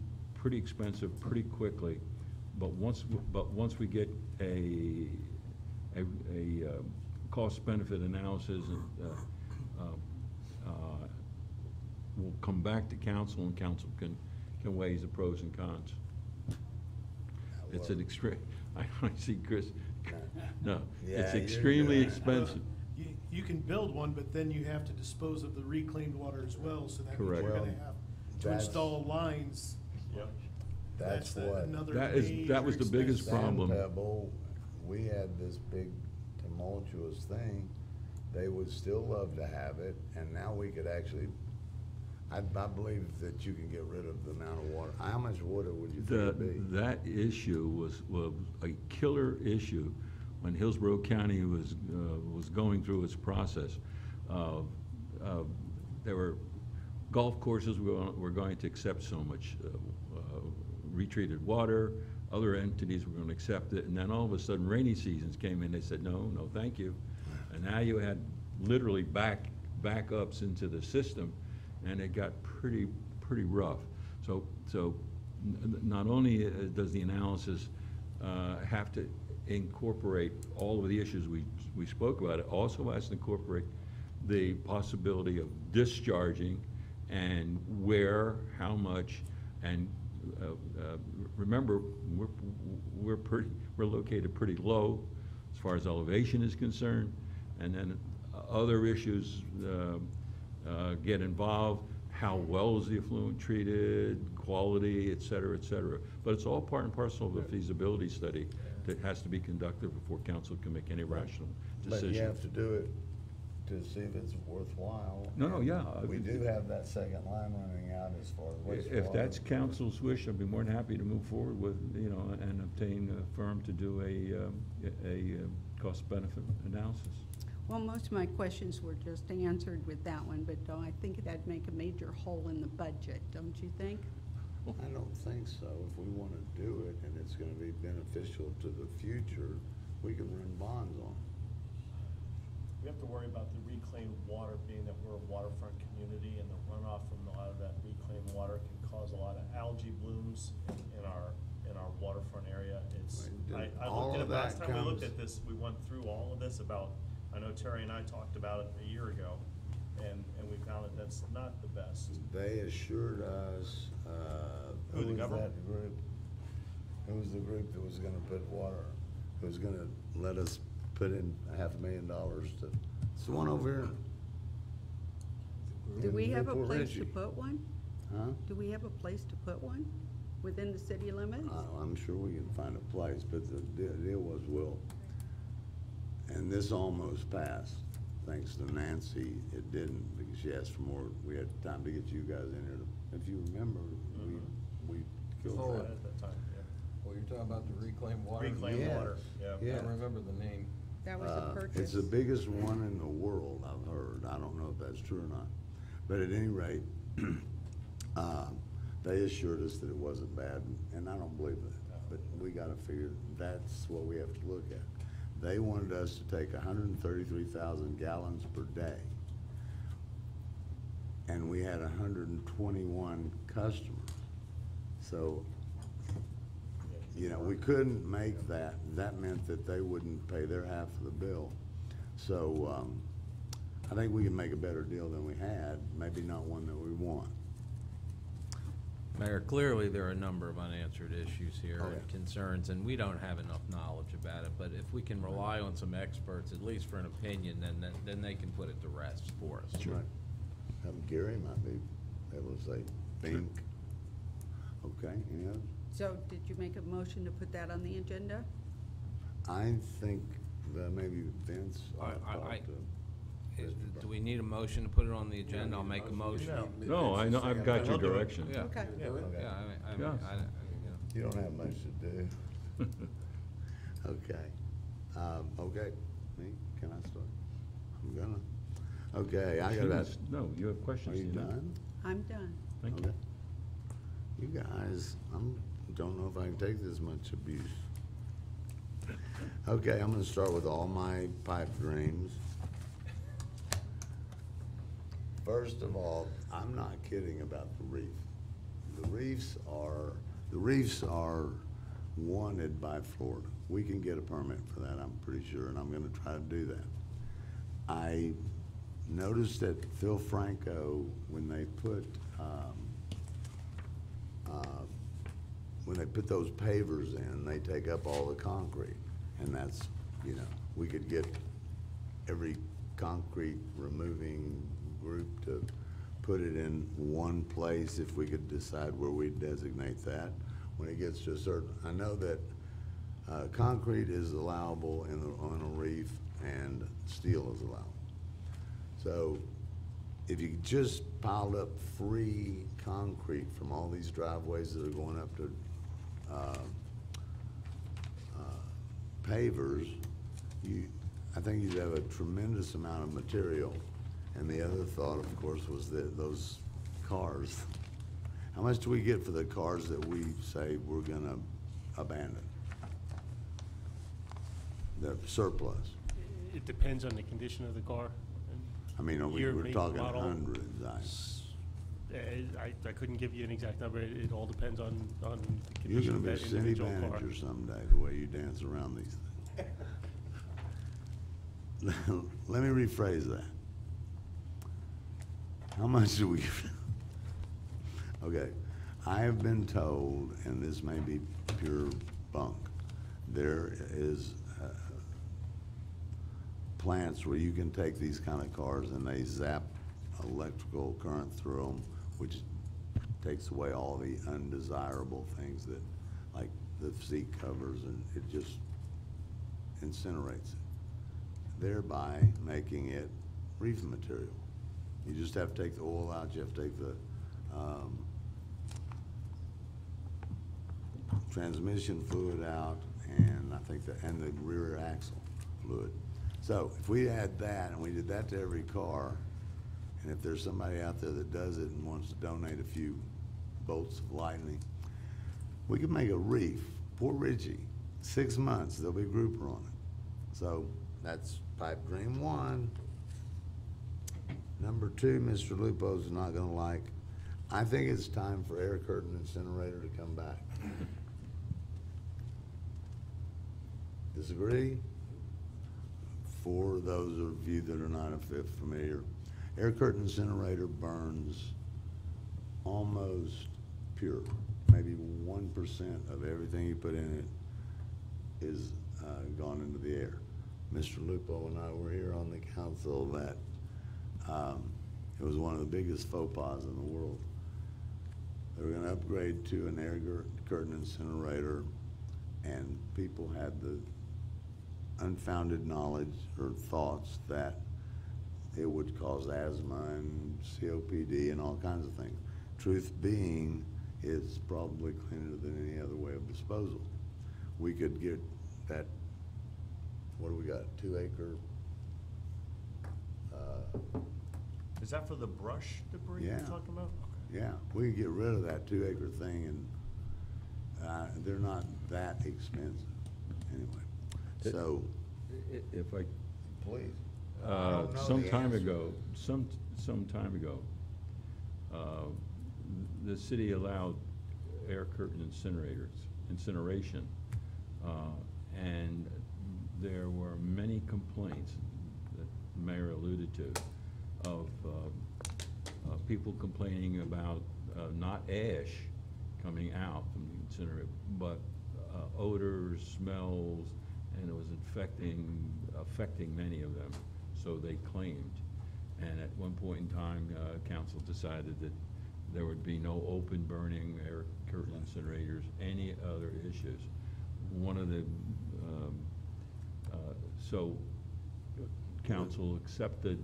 expensive pretty quickly, but once we get a cost-benefit analysis, we'll come back to council, and council can weigh the pros and cons. It's an extreme, I see Chris, no, Yeah, it's you're extremely good. expensive. You can build one, but then you have to dispose of the reclaimed water as well, so that means Correct. you're gonna Well, have to that's- install lines. Yep. That's That's what. another That was the major biggest expense. problem. Sand Pebble, we had this big tumultuous thing. They would still love to have it, and now we could actually, I believe that you can get rid of the amount of water. How much water would you think it'd be? That issue was a killer issue when Hillsborough County was going through its process. There were golf courses were going to accept so much retreated water. Other entities were going to accept it, and then all of a sudden rainy seasons came in. They said, no, thank you. And now you had literally backups into the system, and it got pretty rough. So not only does the analysis have to incorporate all of the issues we spoke about, it also has to incorporate the possibility of discharging and where, how much, and remember, we're located pretty low as far as elevation is concerned, and then other issues get involved. How well is the effluent treated, quality, et cetera, et cetera. But it's all part and parcel of a feasibility study that has to be conducted before council can make any rational decision. But you have to do it to see if it's worthwhile. No, yeah. We do have that second line running out as far as wastewater. If that's council's wish, I'd be more than happy to move forward with, and obtain a firm to do a cost-benefit analysis. Well, most of my questions were just answered with that one, but I think that'd make a major hole in the budget, don't you think? I don't think so. If we want to do it and it's going to be beneficial to the future, we can run bonds on it. We have to worry about the reclaimed water, being that we're a waterfront community, and the runoff from a lot of that reclaimed water can cause a lot of algae blooms in our waterfront area. It's Yes. Right. I All looked at of it, last that time we looked comes- at this, we went through all of this about, I know Terry and I talked about it a year ago, and we found that that's not the best. They assured us, Who, who the was government? that group? Who was the group that was gonna put water, who was gonna let us put in $500,000 to, it's the one over here. Do we have a Newport place to Ritchie. put one? Huh? Do we have a place to put one within the city limits? I'm sure we can find a place, but the deal was, Will, and this almost passed, thanks to Nancy, it didn't, because she asked for more, we had time to get you guys in here, if you remember, we killed Oh, that. At that time, yeah. Well, you're talking about the reclaimed water? Reclaimed Yes. water, yeah. Yeah. I don't remember the name. That was a purchase. It's the biggest one in the world, I've heard. I don't know if that's true or not. But at any rate, they assured us that it wasn't bad, and I don't believe that. But we gotta figure, that's what we have to look at. They wanted us to take 133,000 gallons per day. And we had 121 customers. So, you know, we couldn't make that. That meant that they wouldn't pay their half of the bill. So, I think we can make a better deal than we had, maybe not one that we want. Mayor, clearly there are a number of unanswered issues here Oh, and yeah. concerns, and we don't have enough knowledge about it. But if we can rely on some experts, at least for an opinion, then they can put it to rest for us. Right. Gary might be able to say, think. Okay, any others? So did you make a motion to put that on the agenda? I think that maybe Vince ought to I- talk to. Do we need a motion to put it on the agenda? I'll make a motion. No, I know, I've got your I'll do it. direction. Yeah, Okay. yeah, Okay. I mean, Yes. You don't have much to do. Okay. Okay, me, can I start? I'm gonna. Okay, I got that. No, you have questions. Are you Tina. done? I'm done. Thank you. Okay. You guys, don't know if I can take this much abuse. Okay, I'm gonna start with all my pipe dreams. First of all, I'm not kidding about the reef. The reefs are wanted by Florida. We can get a permit for that, I'm pretty sure, and I'm gonna try to do that. I noticed that Phil Franco, when they put those pavers in, they take up all the concrete. And that's, you know, we could get every concrete removing group to put it in one place if we could decide where we designate that. When it gets to a certain, I know that concrete is allowable on a reef and steel is allowable. So if you just piled up free concrete from all these driveways that are going up to pavers, I think you'd have a tremendous amount of material. And the other thought, of course, was that those cars, how much do we get for the cars that we say we're gonna abandon? The surplus. It depends on the condition of the car. I mean, Year, we're make, talking model. hundreds. I couldn't give you an exact number. It all depends on the You're condition gonna of be a that city individual car. manager someday, the way you dance around these things. Let me rephrase that. How much do we, okay, I have been told, and this may be pure bunk, there is plants where you can take these kind of cars and they zap electrical current through them, which takes away all the undesirable things that, like the seat covers, and it just incinerates it, thereby making it reef material. You just have to take the oil out, you have to take the transmission fluid out, and I think and the rear axle fluid. So if we had that, and we did that to every car, and if there's somebody out there that does it and wants to donate a few bolts of lightning, we could make a reef, Port Ritchie, 6 months, there'll be a grouper on it. So that's pipe dream one. Number two, Mr. Lupo's not gonna like, I think it's time for Air Curtain Incinerator to come back. Disagree? For those of you that are not familiar, air curtain incinerator burns almost pure. Maybe 1% of everything you put in it is gone into the air. Mr. Lupo and I were here on the council that it was one of the biggest faux pas in the world. They were going to upgrade to an air curtain incinerator, and people had the unfounded knowledge or thoughts that it would cause asthma and COPD and all kinds of things. Truth being, it's probably cleaner than any other way of disposal. We could get that, what do we got, 2 acre? Is that for the brush debris you're Yeah. talking about? Okay. Yeah, we could get rid of that 2 acre thing, and they're not that expensive anyway. So, If I, please. I don't know some the time answer. ago, some time ago, the city allowed air curtain incineration, and there were many complaints that the mayor alluded to of people complaining about not ash coming out from the incinerator, but odors, smells, and it was affecting many of them, so they claimed. And at one point in time, council decided that there would be no open burning air curtain incinerators, any other issues. One of the, so council accepted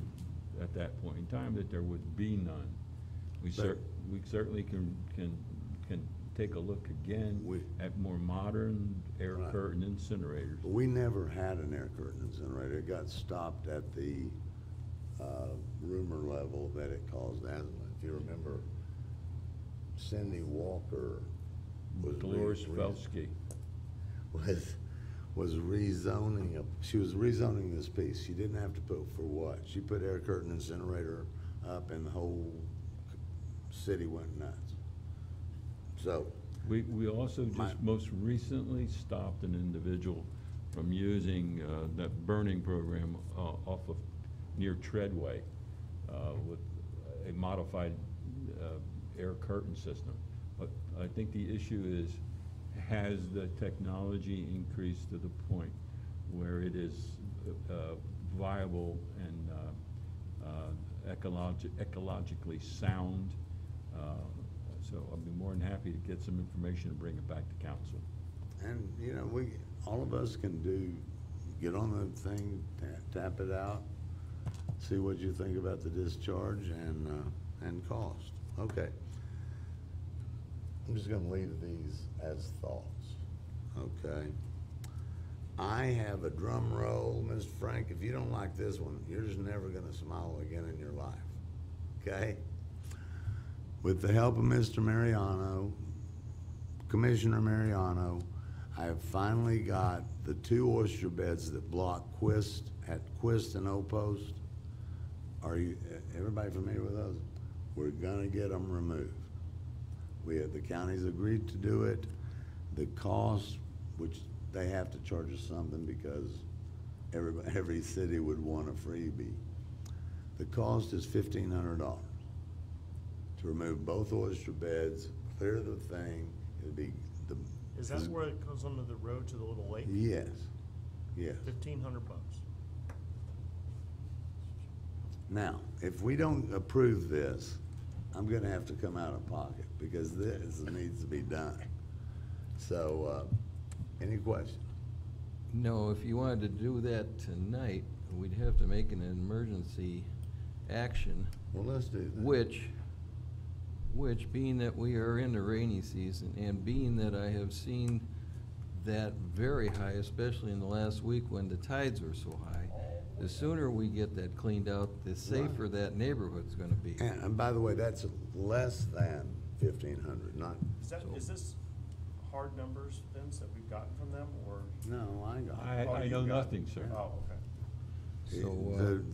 at that point in time that there would be none. We certainly can take a look again at more modern air Right. curtain incinerators. But we never had an air curtain incinerator. It got stopped at the rumor level that it caused asthma. If you remember, Cindy Walker was Dolores Felsky. was rezoning. She was rezoning this piece. She didn't have to put for what? She put air curtain incinerator up, and the whole city went nuts. So We also just most recently stopped an individual from using that burning program off of near Treadway with a modified air curtain system. But I think the issue is, has the technology increased to the point where it is viable and ecologically sound? So I'd be more than happy to get some information and bring it back to council. And, you know, all of us can get on the thing, tap it out, see what you think about the discharge and cost. Okay. I'm just gonna leave these as thoughts, okay? I have a drum roll, Mr. Frank. If you don't like this one, you're just never gonna smile again in your life, okay? With the help of Mr. Mariano, Commissioner Mariano, I have finally got the 2 oyster beds that block Quist at Quist and O Post. Are everybody familiar with those? We're gonna get them removed. The county's agreed to do it. The cost, which they have to charge us something because every city would want a freebie. The cost is $1,500 to remove both oyster beds, clear the thing. It'd be Is that where it goes under the road to the little lake? Yes, yes. $1,500. Now, if we don't approve this, I'm gonna have to come out of pocket because this needs to be done. So, any questions? No, if you wanted to do that tonight, we'd have to make an emergency action, Well, let's do that. which being that we are in the rainy season, and being that I have seen that very high, especially in the last week when the tides were so high, the sooner we get that cleaned out, the safer that neighborhood's gonna be. And by the way, that's less than 1,500, not, Is this hard numbers, Vince, that we've gotten from them, or? no, I got. I know nothing, sir. Oh, okay. So,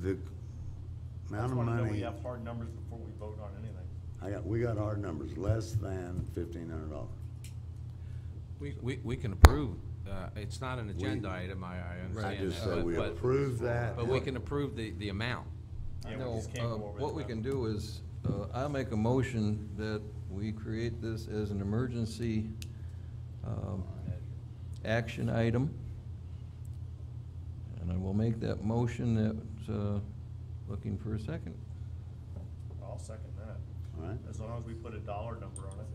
The I amount just of wanna know we money, have hard numbers before we vote on anything. we got hard numbers, less than $1,500. We can approve it's not an agenda item, I I understand just that, said we but- approve that. But we can approve the amount. Yeah, we No, just can't go over what the we can amount. do is, I'll make a motion that we create this as an emergency action item. And I will make that motion that, looking for a second. I'll second that, All right. as long as we put a dollar number on it.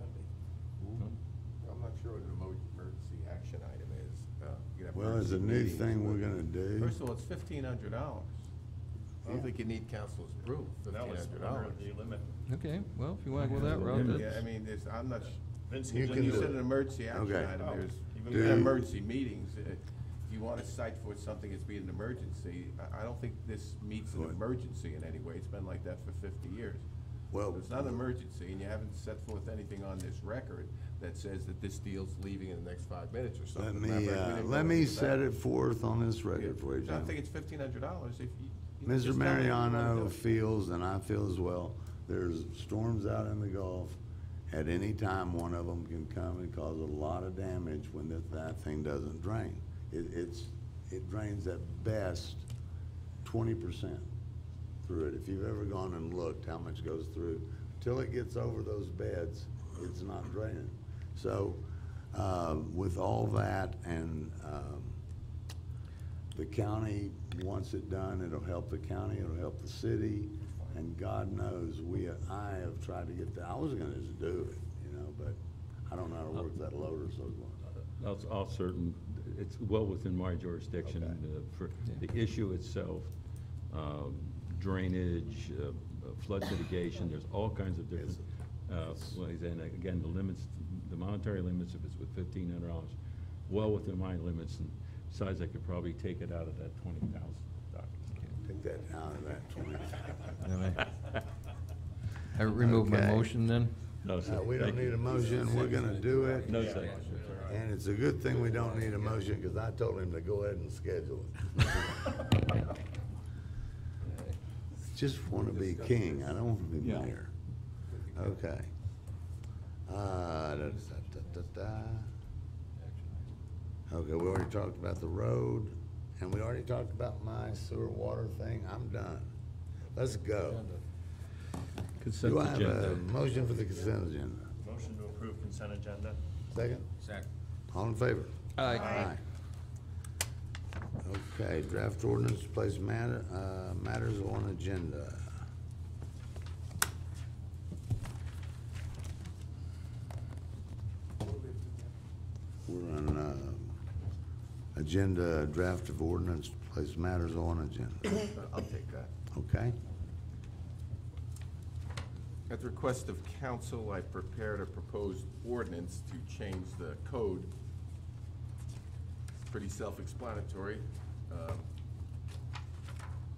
I'm not sure what an emergency action item is. You have Well, it's a new emergency thing meetings, we're but- gonna do. First of all, it's $1,500. I don't think you need council's approval, That was under $1,500. the limit. Okay, well, if you want to go that route, Yeah, that's. I mean, I'm not, Vince, You can can you do said it. an emergency action Okay. item, Oh, there's, even you better. have emergency meetings. If you want to cite for something as being an emergency, I don't think this meets an Right. emergency in any way. It's been like that for 50 years. Well, If it's not an emergency, and you haven't set forth anything on this record that says that this deal's leaving in the next 5 minutes or let something. me, Matter of fact, we didn't let go me into set that. it forth on this record for you, I Jim. think it's $1,500 if you. Mr. just tell me what you wanna Mariano do. feels, and I feel as well, there's storms out in the Gulf. At any time, one of them can come and cause a lot of damage when that thing doesn't drain. It drains at best 20% through it. If you've ever gone and looked how much goes through, till it gets over those beds, it's not draining. So, with all that and, the county wants it done, it'll help the county, it'll help the city, and God knows, I have tried to get I was gonna just do it, you know, but I don't know how to work that loader so well. I'll certain, it's well within my jurisdiction. Okay. For the issue itself, drainage, flood mitigation, there's all kinds of different ways. And again, the limits, the monetary limits, if it's with $1,500, well within my limits. And besides, I could probably take it out of that $20,000. Take that out of that 20. I remove my Okay. motion then? No, sir. We don't Thank you. need a motion, we're gonna do it. No second. And it's a good thing we don't need a motion, because I told him to go ahead and schedule it. Just wanna be king, I don't wanna be Yeah. mayor. Okay. Da, da, da, da, da. Okay, we already talked about the road, and we already talked about my sewer water thing, I'm done. Let's go. Consent Do I have a agenda. motion for the consent agenda? Motion to approve consent agenda. Second? Second. All in favor? Aye. Aye. Okay, draft ordinance to place matters on agenda. We're on, agenda, draft of ordinance to place matters on agenda. I'll take that. Okay? At the request of council, I prepared a proposed ordinance to change the code. It's pretty self-explanatory.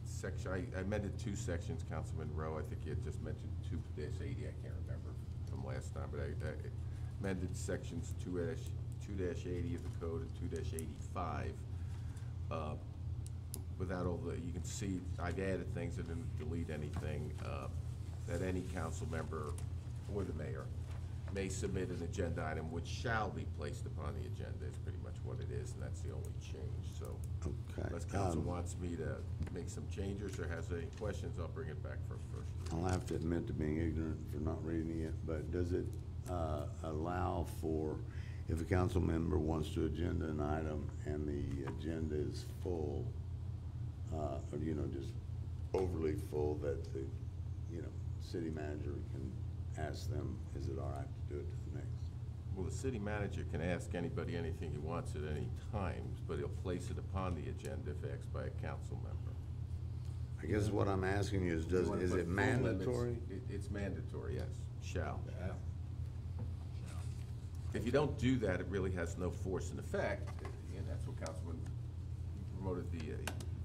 Section, I amended 2 sections, Councilman Rowe. I think you had just mentioned 2-80, I can't remember from last time, but I amended sections 2-80 of the code and 2-85. Without all the, you can see, I've added things, I didn't delete anything. That any council member or the mayor may submit an agenda item which shall be placed upon the agenda is pretty much what it is, and that's the only change. So Okay. unless council wants me to make some changes or has any questions, I'll bring it back for first reading. I'll have to admit to being ignorant for not reading it, but does it allow for, if a council member wants to agenda an item and the agenda is full, or, you know, just overly full, that the, you know, city manager can ask them, is it all right to do it to the next? Well, the city manager can ask anybody anything he wants at any time, but he'll place it upon the agenda if asked by a council member. I guess what I'm asking you is, You wanna is put it full limits? mandatory? It's mandatory, yes, shall. If you don't do that, it really has no force and effect, and that's what Councilman promoted the,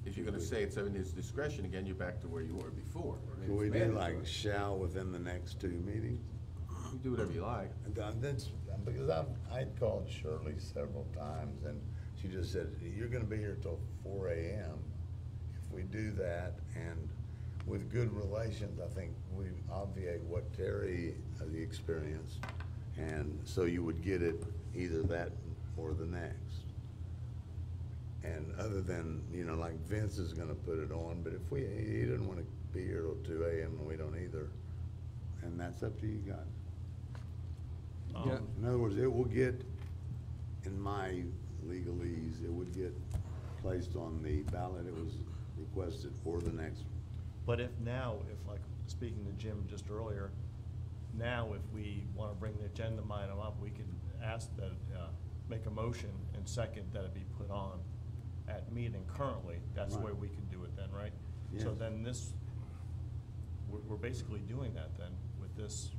if you're gonna say it's in his discretion, again, you're back to where you were before. I mean, Can we it's do mandatory. like shall within the next 2 meetings? You can do whatever you like. And that's, because I'd called Shirley several times, and she just said, you're gonna be here till 4 AM. If we do that, and with good relations, I think we obviate what Terry experienced, and so you would get it either that or the next. And other than, you know, like Vince is gonna put it on, but if he doesn't wanna be here till 2 a.m. and we don't either, and that's up to you guys. Yeah. In other words, it will get, in my legalese, it would get placed on the ballot it was requested for the next. But if now, if like, speaking to Jim just earlier, now if we want to bring the agenda item up, we can ask that, make a motion and second that it be put on at meeting currently. That's the way Right. we can do it then, right? So Yes. then this, we're basically doing that then with this.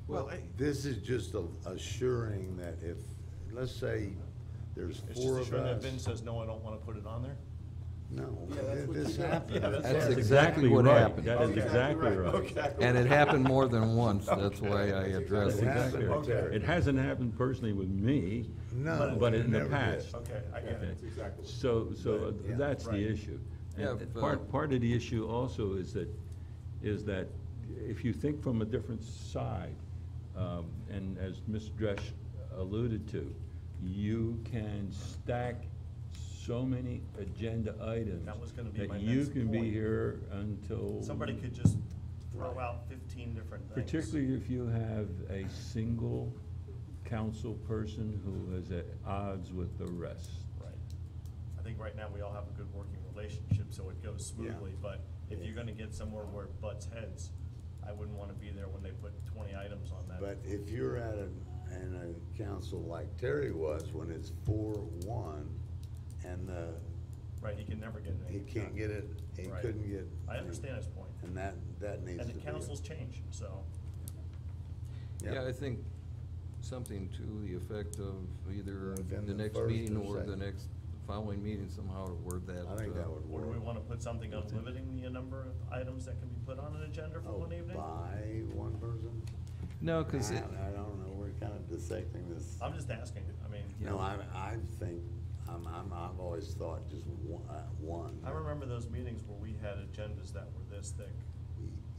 Well, This is just assuring that if, let's say, there's It's four just of assuring that us. Vin says, no, I don't want to put it on there? No, Yeah, that's what this you got. happened. Yeah, That's exactly what right. happened. That is Okay. exactly right. And it happened more than once, that's why I addressed It it. happened. Okay. It hasn't happened personally with me, No. but in the it never past. did. Okay, I get it. So But, yeah, that's right. the issue. Yeah, And if, part of the issue also is that if you think from a different side, and as Ms. Dresch alluded to, you can stack so many agenda items That was gonna be my that you next can be point. here until. Somebody could just throw out 15 different things. Particularly if you have a single council person who is at odds with the rest. Right. I think right now we all have a good working relationship, so it goes smoothly, but if you're gonna get somewhere where it butts heads, I wouldn't wanna be there when they put 20 items on that. But if you're at in a council like Terry was, when it's 4-1, and Right, he can never get it. he can't get it, he Right. couldn't get. I understand his point. And that needs to And be. the councils change, so. Yeah, I think something to the effect of either Within the the next first meeting or or the second. next following meeting somehow to word that. I think that would Or work. do we wanna put something on limiting the number of items that can be put on an agenda for Oh, one evening? by one person? No, because I don't know, we're kind of dissecting this. I'm just asking, I mean, No, I think, I've always thought just one. I remember those meetings where we had agendas that were this thick.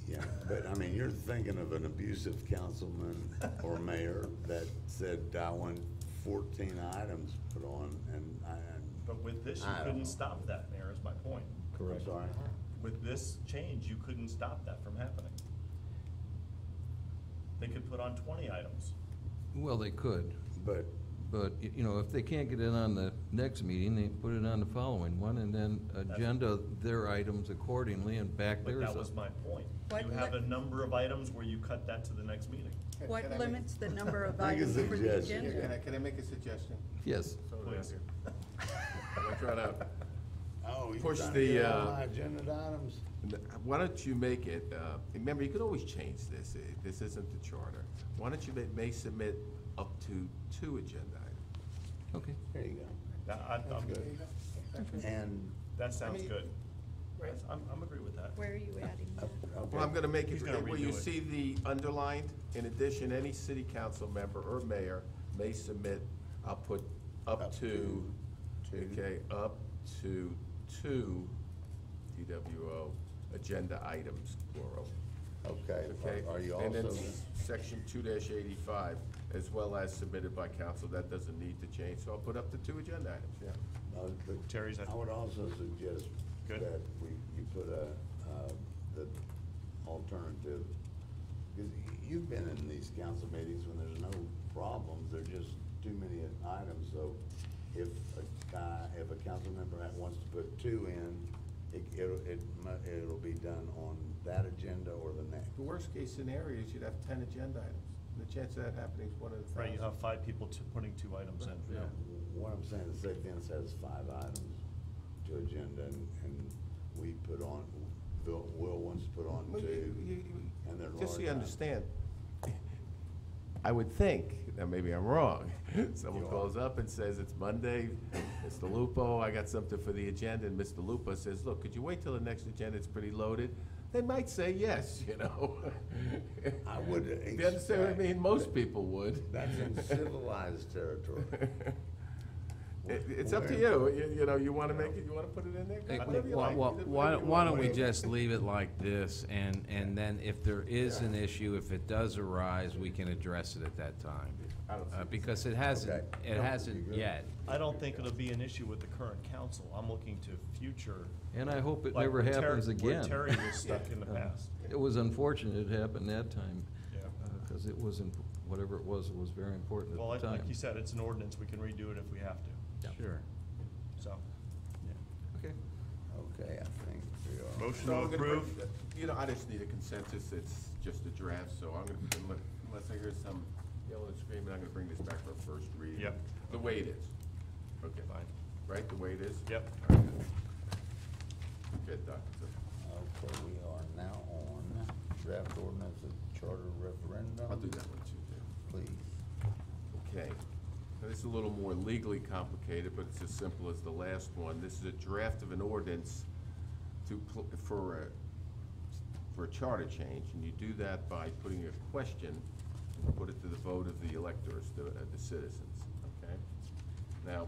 Yeah, but I mean, you're thinking of an abusive councilman or mayor that said, I want 14 items put on, and But with this, you I don't couldn't know. stop that, Mayor, is my point. I'm sorry. With this change, you couldn't stop that from happening. They could put on 20 items. well, they could, But, you know, if they can't get it on the next meeting, they put it on the following one and then agenda their items accordingly and back But theirs that up. was my point. What You have li- a number of items where you cut that to the next meeting. What limits the number of Make a items for the suggestion. agenda? Can I make a suggestion? Yes. Please. We're trying to, oh, you're Push trying to the, get all my agenda items? why don't you make it, remember, you could always change this, this isn't the charter. Why don't you may submit up to 2 agenda items? Okay. There you go. I'm good. And, That sounds good. I'm agree with that. Where are you adding that? Well, I'm gonna make it, He's gonna where you redo it. see the underlined, in addition, any city council member or mayor may submit, I'll put up to, okay, up to 2 TWO agenda items, plural. okay, Okay? are you And then also, section 2-85, as well as submitted by council, that doesn't need to change, so I'll put up to 2 agenda items, yeah. but Terry's at- I would also suggest Good. that you put the alternative, because you've been in these council meetings when there's no problems, there's just too many items, so if a council member wants to put 2 in, it'll be done on that agenda or the next. The worst case scenario is you'd have 10 agenda items. The chance of that happening is 1 in 1,000. Right, you have 5 people putting 2 items in. Yeah. What I'm saying is, say Vince has 5 items to agenda, and we put on, Will wants to put on Well, 2, and they're large. Just so you items. understand, I would think, now maybe I'm wrong, someone You are. calls up and says, it's Monday, Mr. Lupo, I got something for the agenda, and Mr. Lupo says, look, could you wait till the next agenda, it's pretty loaded? They might say yes, you know? I would You understand what I expect mean? Most people would. That's in civilized territory. It's up to you, you know, you wanna make it, you wanna put it in there? Hey, Whatever you like. Why Whatever you why don't want. we just leave it like this, and then if there is an issue, if it does arise, we can address it at that time. I don't see- Because it hasn't, it hasn't yet. I don't think it'll be an issue with the current council. I'm looking to future. And I hope it like never where happens Where again. Terry was stuck in the past. It was unfortunate it happened that time, Yeah. because it wasn't, whatever it was very important Well, at the time. like you said, it's an ordinance. We can redo it if we have to. Sure. So, Okay. Okay, I think we are. motion So to I'm gonna approve. bring- You know, I just need a consensus, it's just a draft, so I'm gonna, unless I hear some yelling and screaming, I'm gonna bring this back for a first reading. Yep. The way it is. Okay, Fine. right, the way it is? Yep. All right. Okay, Doc, so, Okay, we are now on draft ordinance of charter referendum. I'll do that one too, then. Please. Okay. Now, this is a little more legally complicated, but it's as simple as the last one. This is a draft of an ordinance for a charter change, and you do that by putting a question and put it to the vote of the electors, the citizens, okay? Now,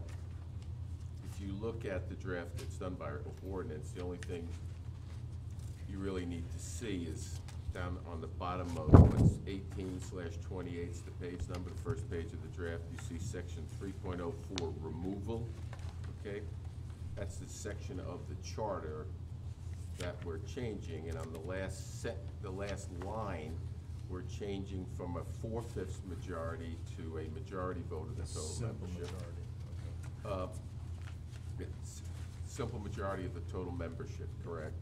if you look at the draft that's done by ordinance, the only thing you really need to see is down on the bottom of what's 18/28, is the page number, the first page of the draft, you see section 3.04, removal, okay? That's the section of the charter that we're changing, and on the last line, we're changing from a 4/5 majority to a majority vote of the total Simple membership. majority. It's simple majority of the total membership, correct?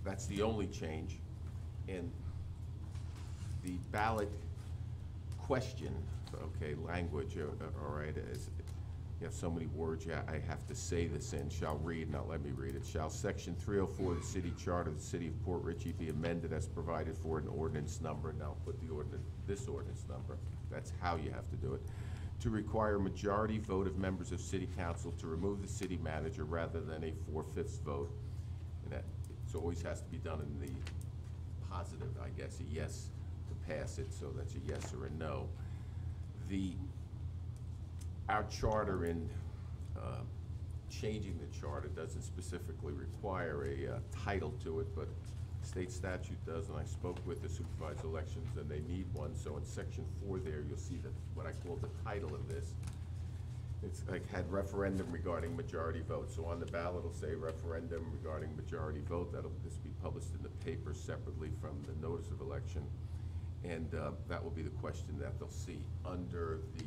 That's the only change. And the ballot question, okay, language, all right, is, you have so many words, I have to say this in, shall read, not let me read it. Shall section 304 of the city charter of the city of Port Richey be amended as provided for an ordinance number, and I'll put the this ordinance number, that's how you have to do it, to require a majority vote of members of city council to remove the city manager rather than a 4/5 vote. And that, it always has to be done in the positive, I guess, a yes to pass it, so that's a yes or a no. Our charter in changing the charter doesn't specifically require a title to it, but state statute does, and I spoke with the supervised elections, and they need one, so in section 4 there, you'll see that, what I call the title of this. It's like had referendum regarding majority vote, so on the ballot it'll say referendum regarding majority vote, that'll just be published in the paper separately from the notice of election. And that will be the question that they'll see under the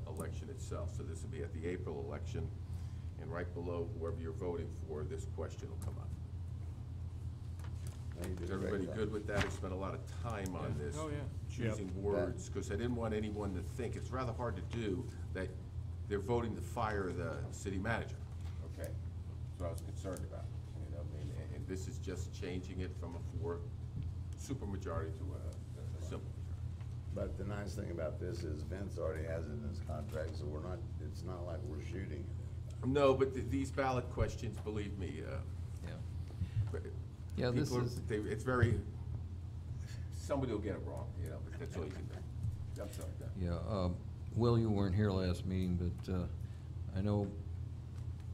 election itself. So this will be at the April election, and right below whoever you're voting for, this question will come up. Is everybody good with that? I spent a lot of time on this. Oh, yeah. Choosing words, because I didn't want anyone to think, it's rather hard to do, that they're voting to fire the city manager. Okay, that's what I was concerned about, you know, I mean, and this is just changing it from a supermajority to a simple majority. But the nice thing about this is Vince already has it in his contract, so we're not, it's not like we're shooting it. No, but these ballot questions, believe me, but Yeah, this people are- is- it's very, somebody will get it wrong, you know, but that's all you can do. I'm sorry, Doug. Yeah, Will, you weren't here last meeting, but I know,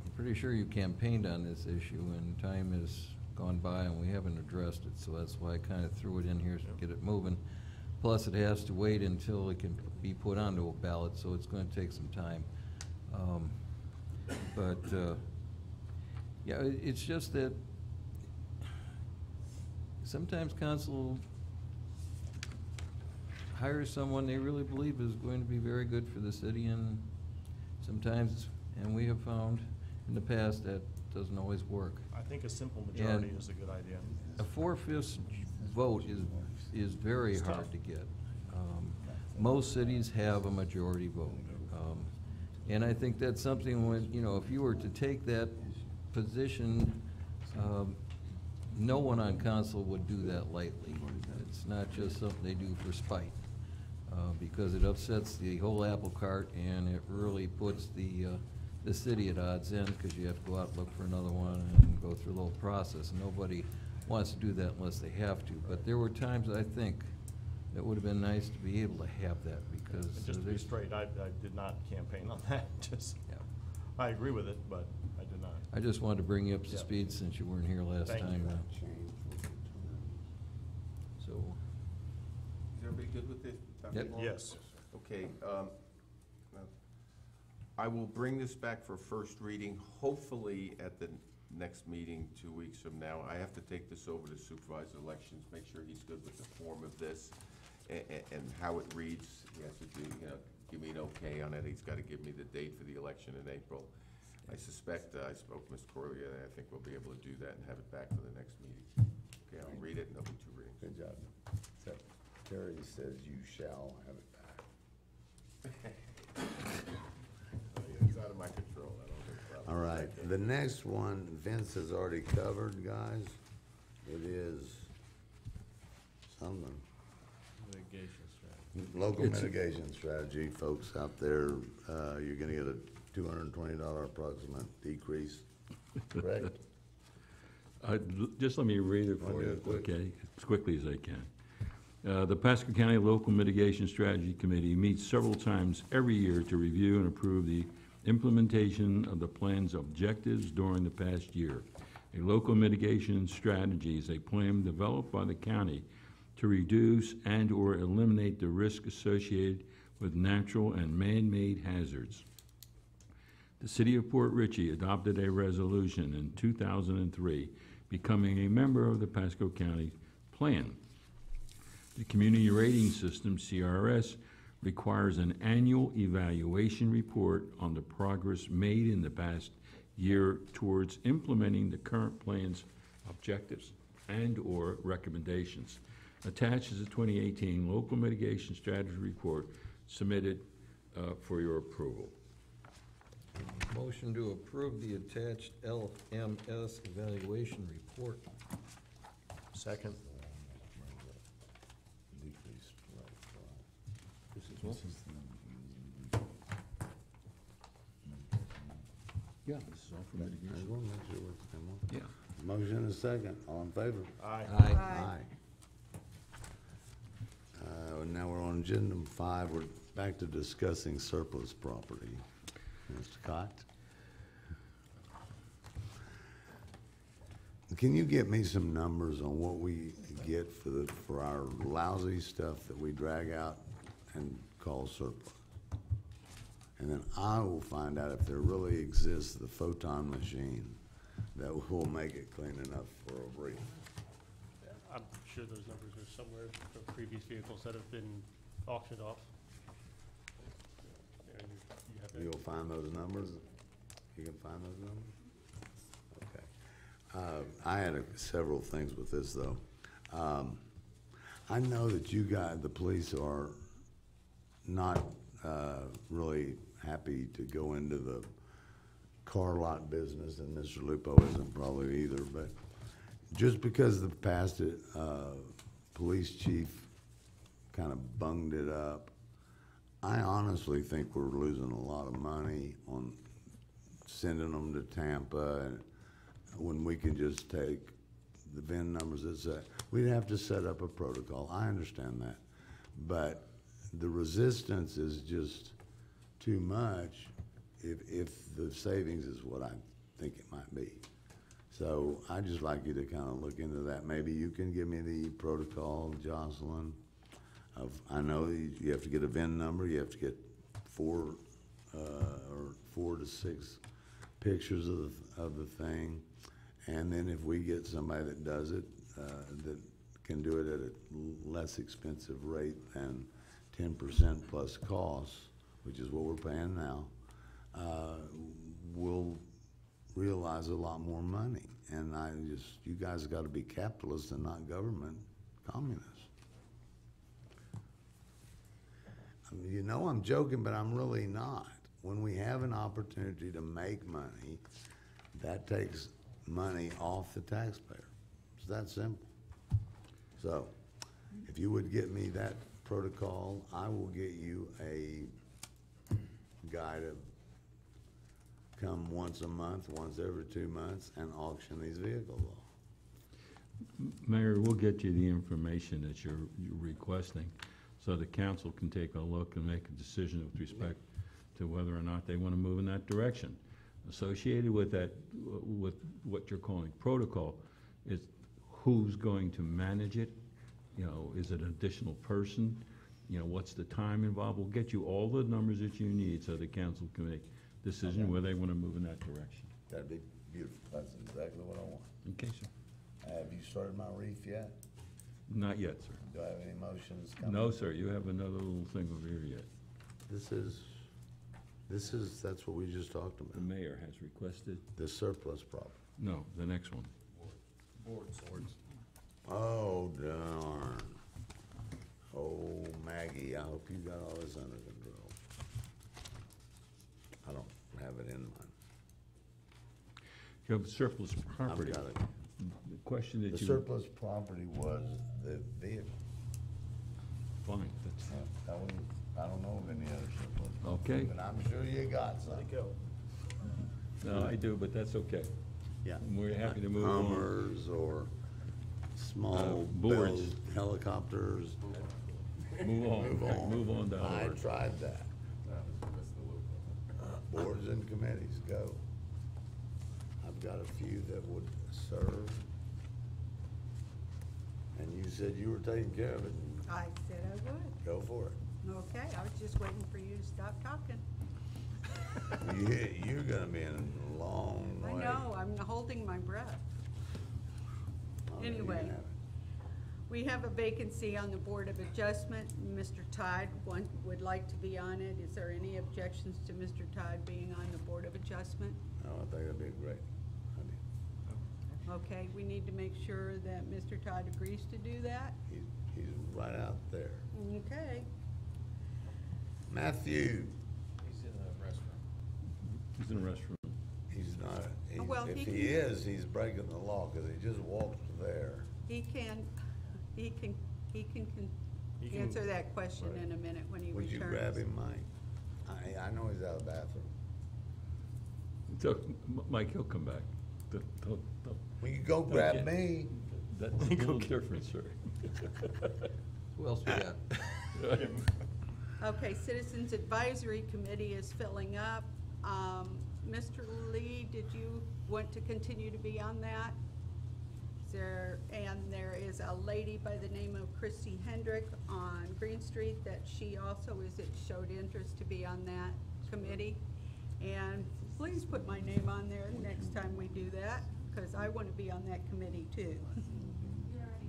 I'm pretty sure you campaigned on this issue, and time has gone by and we haven't addressed it, so that's why I kind of threw it in here to get it moving. Plus, it has to wait until it can be put onto a ballot, so it's going to take some time. Yeah, it's just that sometimes council hires someone they really believe is going to be very good for the city, and sometimes, and we have found in the past that doesn't always work. I think a simple majority And is a good idea. A 4/5 vote is very It's hard tough. to get. Most cities have a majority vote. And I think that's something when, you know, if you were to take that position, no one on council would do that lightly. It's not just something they do for spite, because it upsets the whole apple cart, and it really puts the city at odds end, because you have to go out and look for another one and go through a little process. And nobody wants to do that unless they have to. But there were times, I think, It would have been nice to be able to have that, because. And just to be there's- straight, I did not campaign on that, just, Yeah. I agree with it, but I did not. I just wanted to bring you up to Yeah. speed since you weren't here last Thank you. time. So, Is everybody good with it? Dr. Yep. Long? Yes. Okay, I will bring this back for first reading, hopefully at the next meeting 2 weeks from now. I have to take this over to supervisor elections, make sure he's good with the form of this and how it reads. He has to do, give me an okay on it. He's got to give me the date for the election in April. I suspect, I spoke to Ms. Corley, and I think we'll be able to do that and have it back for the next meeting. Okay, I'll read it, and there'll be 2 readings. Good job. Secretary says you shall have it back. It's out of my control, I don't think so. All right, the next one, Vince has already covered, guys. It is something. Mitigation strategy. Local It's- mitigation strategy, folks out there, you're gonna get a $220 approximate decrease, correct? Just let me read it for Wanna do you, it quick? okay, as quickly as I can. The Pasco County Local Mitigation Strategy Committee meets several times every year to review and approve the implementation of the plan's objectives during the past year. A local mitigation strategy is a plan developed by the county to reduce and/or eliminate the risk associated with natural and man-made hazards. The City of Port Richey adopted a resolution in 2003 becoming a member of the Pasco County Plan. The Community Rating System, CRS, requires an annual evaluation report on the progress made in the past year towards implementing the current plan's objectives and/or recommendations. Attached is a 2018 Local Mitigation Strategy Report submitted for your approval. motion to approve the attached LMS evaluation report. Second. Decrease, right. This is what? Yeah, this is all for I mitigation. want to make sure we're the same one. Yeah. Motion and a second, all in favor? Aye. Aye. Now we're on agenda 5, we're back to discussing surplus property. Mr. Cott? Can you get me some numbers on what we get for our lousy stuff that we drag out and call surplus? And then I will find out if there really exists the photon machine that will make it clean enough for a brief. I'm sure those numbers are somewhere for previous vehicles that have been auctioned off. And you have that. You'll find those numbers? You can find those numbers? Okay. I had several things with this, though. I know that you guys, the police, are not really happy to go into the car lot business, and Mr. Lupo isn't probably either, but just because the past police chief kind of bunged it up, I honestly think we're losing a lot of money on sending them to Tampa, and when we can just take the VIN numbers that say, we'd have to set up a protocol. I understand that, but the resistance is just too much if the savings is what I think it might be. So I'd just like you to kind of look into that. Maybe you can give me the protocol, Jocelyn, of, I know you have to get a VIN number, you have to get 4 to 6 pictures of the thing, and then if we get somebody that does it, that can do it at a less expensive rate than 10% plus costs, which is what we're paying now, we'll realize a lot more money. And you guys got to be capitalists and not government communists. I mean, you know I'm joking, but I'm really not. When we have an opportunity to make money, that takes money off the taxpayer. It's that simple. So, if you would get me that protocol, I will get you a guy to come once a month, once every 2 months, and auction these vehicles off. Mayor, we'll get you the information that you're requesting, so the council can take a look and make a decision with respect to whether or not they want to move in that direction. Associated with that, with what you're calling protocol, is who's going to manage it? You know, is it an additional person? You know, what's the time involved? We'll get you all the numbers that you need so the council can make a decision whether they want to move in that direction. That'd be beautiful. That's exactly what I want. Okay, sir? Have you started my reef yet? Not yet, sir. Do I have any motions coming? No, sir, you have another little thing over here yet. This is, that's what we just talked The about. mayor has requested, The surplus property. no, the next one. Boards. Oh, darn. Oh, Maggie, I hope you got all this under control. I don't have it in mine. You have surplus property. I've got it. The question that The you. surplus property was the vehicle. Fine, that's, I don't know of any other surplus. property, Okay. But I'm sure you got some. no, I do, but that's okay. Yeah. We're happy to move on. Hummers or small boards. Bell helicopters. Move on, move on down. I the road. tried that. Boards and committees, go. I've got a few that would serve. And you said you were taking care of it. I said I would. Go for it. Okay, I was just waiting for you to stop talking. You're gonna be in a long I way. know, I'm holding my breath. Oh, you Anyway. can have it. We have a vacancy on the Board of Adjustment. Mr. Todd would like to be on it. Is there any objections to Mr. Todd being on the Board of Adjustment? No, I think that'd be great. Okay, we need to make sure that Mr. Todd agrees to do that. He's right out there. Okay. Matthew, He's in the restroom. He's in the restroom. he's not, Well, if he he can- is, he's breaking the law, cause he just walked there. He can He can- answer that question Right. in a minute when he Would returns. you grab him, Mike? I know he's out of the bathroom. So, Mike, he'll come back. Don't- Well, you go grab Okay. me. That's a little different, sir. Who else we got? Okay, Citizens Advisory Committee is filling up. Mr. Lee, did you want to continue to be on that? And there is a lady by the name of Christy Hendrick on Green Street that she also showed interest to be on that committee. And please put my name on there next time we do that, because I want to be on that committee too. You're already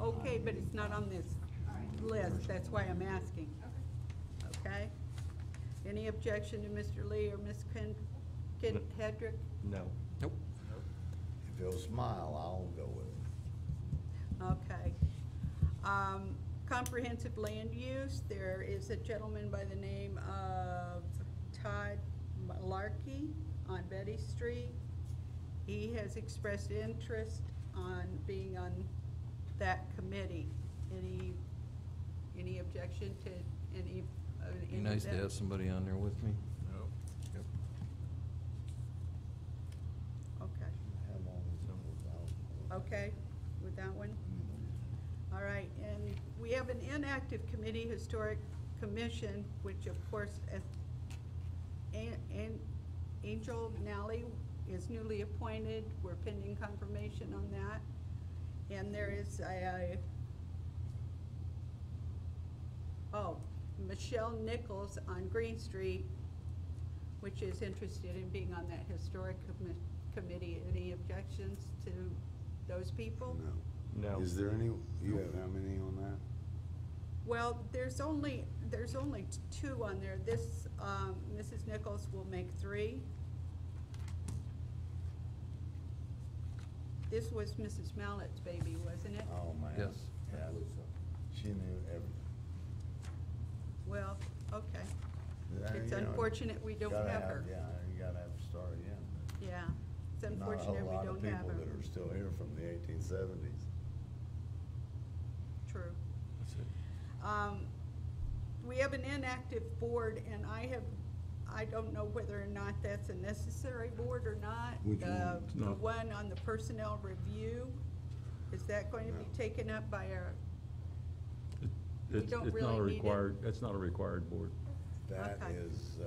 nominated. Okay, but it's not on this list, that's why I'm asking. Okay? Any objection to Mr. Lee or Ms. Hedrick? No. Nope. If he'll smile, I'll go with him. Okay. Comprehensive land use, there is a gentleman by the name of Todd Malarkey on Betty Street. He has expressed interest on being on that committee. Any objection to any Be of nice to that? have somebody on there with me. Okay. Have all these numbers out. Okay, with that one? All right, and we have an inactive committee, Historic Commission, which of course, Angel Nally is newly appointed. We're pending confirmation on that. And there is Michelle Nichols on Green Street, which is interested in being on that Historic Committee. Any objections to those people? No. No. Is there any, you have how many on that? Well, there's only two on there. This, Mrs. Nichols will make 3. This was Mrs. Mallett's baby, wasn't it? Oh, man. Yes. Yeah. She knew everything. Well, okay. Yeah, It's you know, unfortunate we don't gotta have her. Yeah, you gotta have to start again. Yeah, it's Not a unfortunate whole we lot of don't have people her. that are still here from the 1870s. True. That's it. We have an inactive board, and I don't know whether or not that's a necessary board or not. Which The one? No. one on the personnel review. Is that going to be No. taken up by our, We It's don't not a really need it. required, it's not a required board. That Okay. is,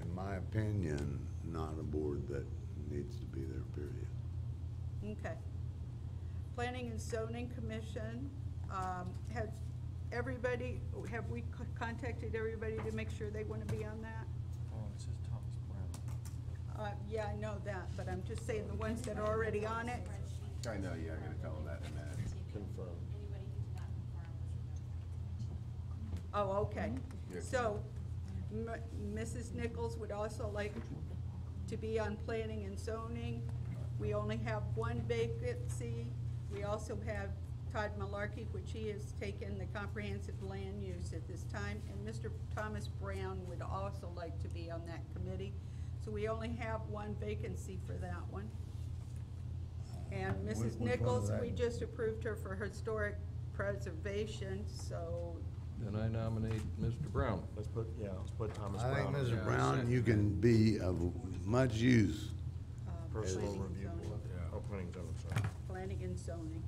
in my opinion, not a board that needs to be there, period. okay. Planning and Zoning Commission, has everybody, have we contacted everybody to make sure they want to be on that? Oh, it says Thomas Brown. Yeah, I know that, but I'm just saying the ones that are already on it. I know, yeah, I'm gonna tell them that in a minute. Confirm. Anybody who did not confirm was rejected. Oh, okay. Yeah. So, Mrs. Nichols would also like to be on Planning and Zoning. We only have one vacancy. We also have Todd Malarkey, which he has taken the comprehensive land use at this time. And Mr. Thomas Brown would also like to be on that committee. So we only have one vacancy for that one. And Which Mrs. one is Nichols, that? we just approved her for historic preservation, so Then I nominate Mr. Brown. Let's put Thomas I think, Brown on Mrs. there. Yeah, Brown, second. you can be of much use. Personal planning and review zoning. board. Yeah. Oh, planning and zoning, sorry. Planning and zoning.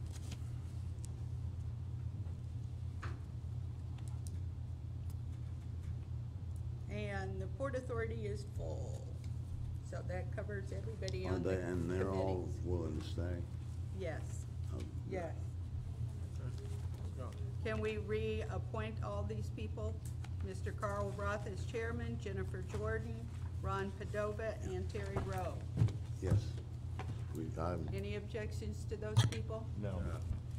And the Port Authority is full, so that covers everybody Are on the they, and they're all committees. willing to stay? Yes, Oh, good. yes. Can we reappoint all these people? Mr. Carl Roth as chairman, Jennifer Jordan, Ron Padova, and Terry Rowe. Yes. I'm Any objections to those people? No.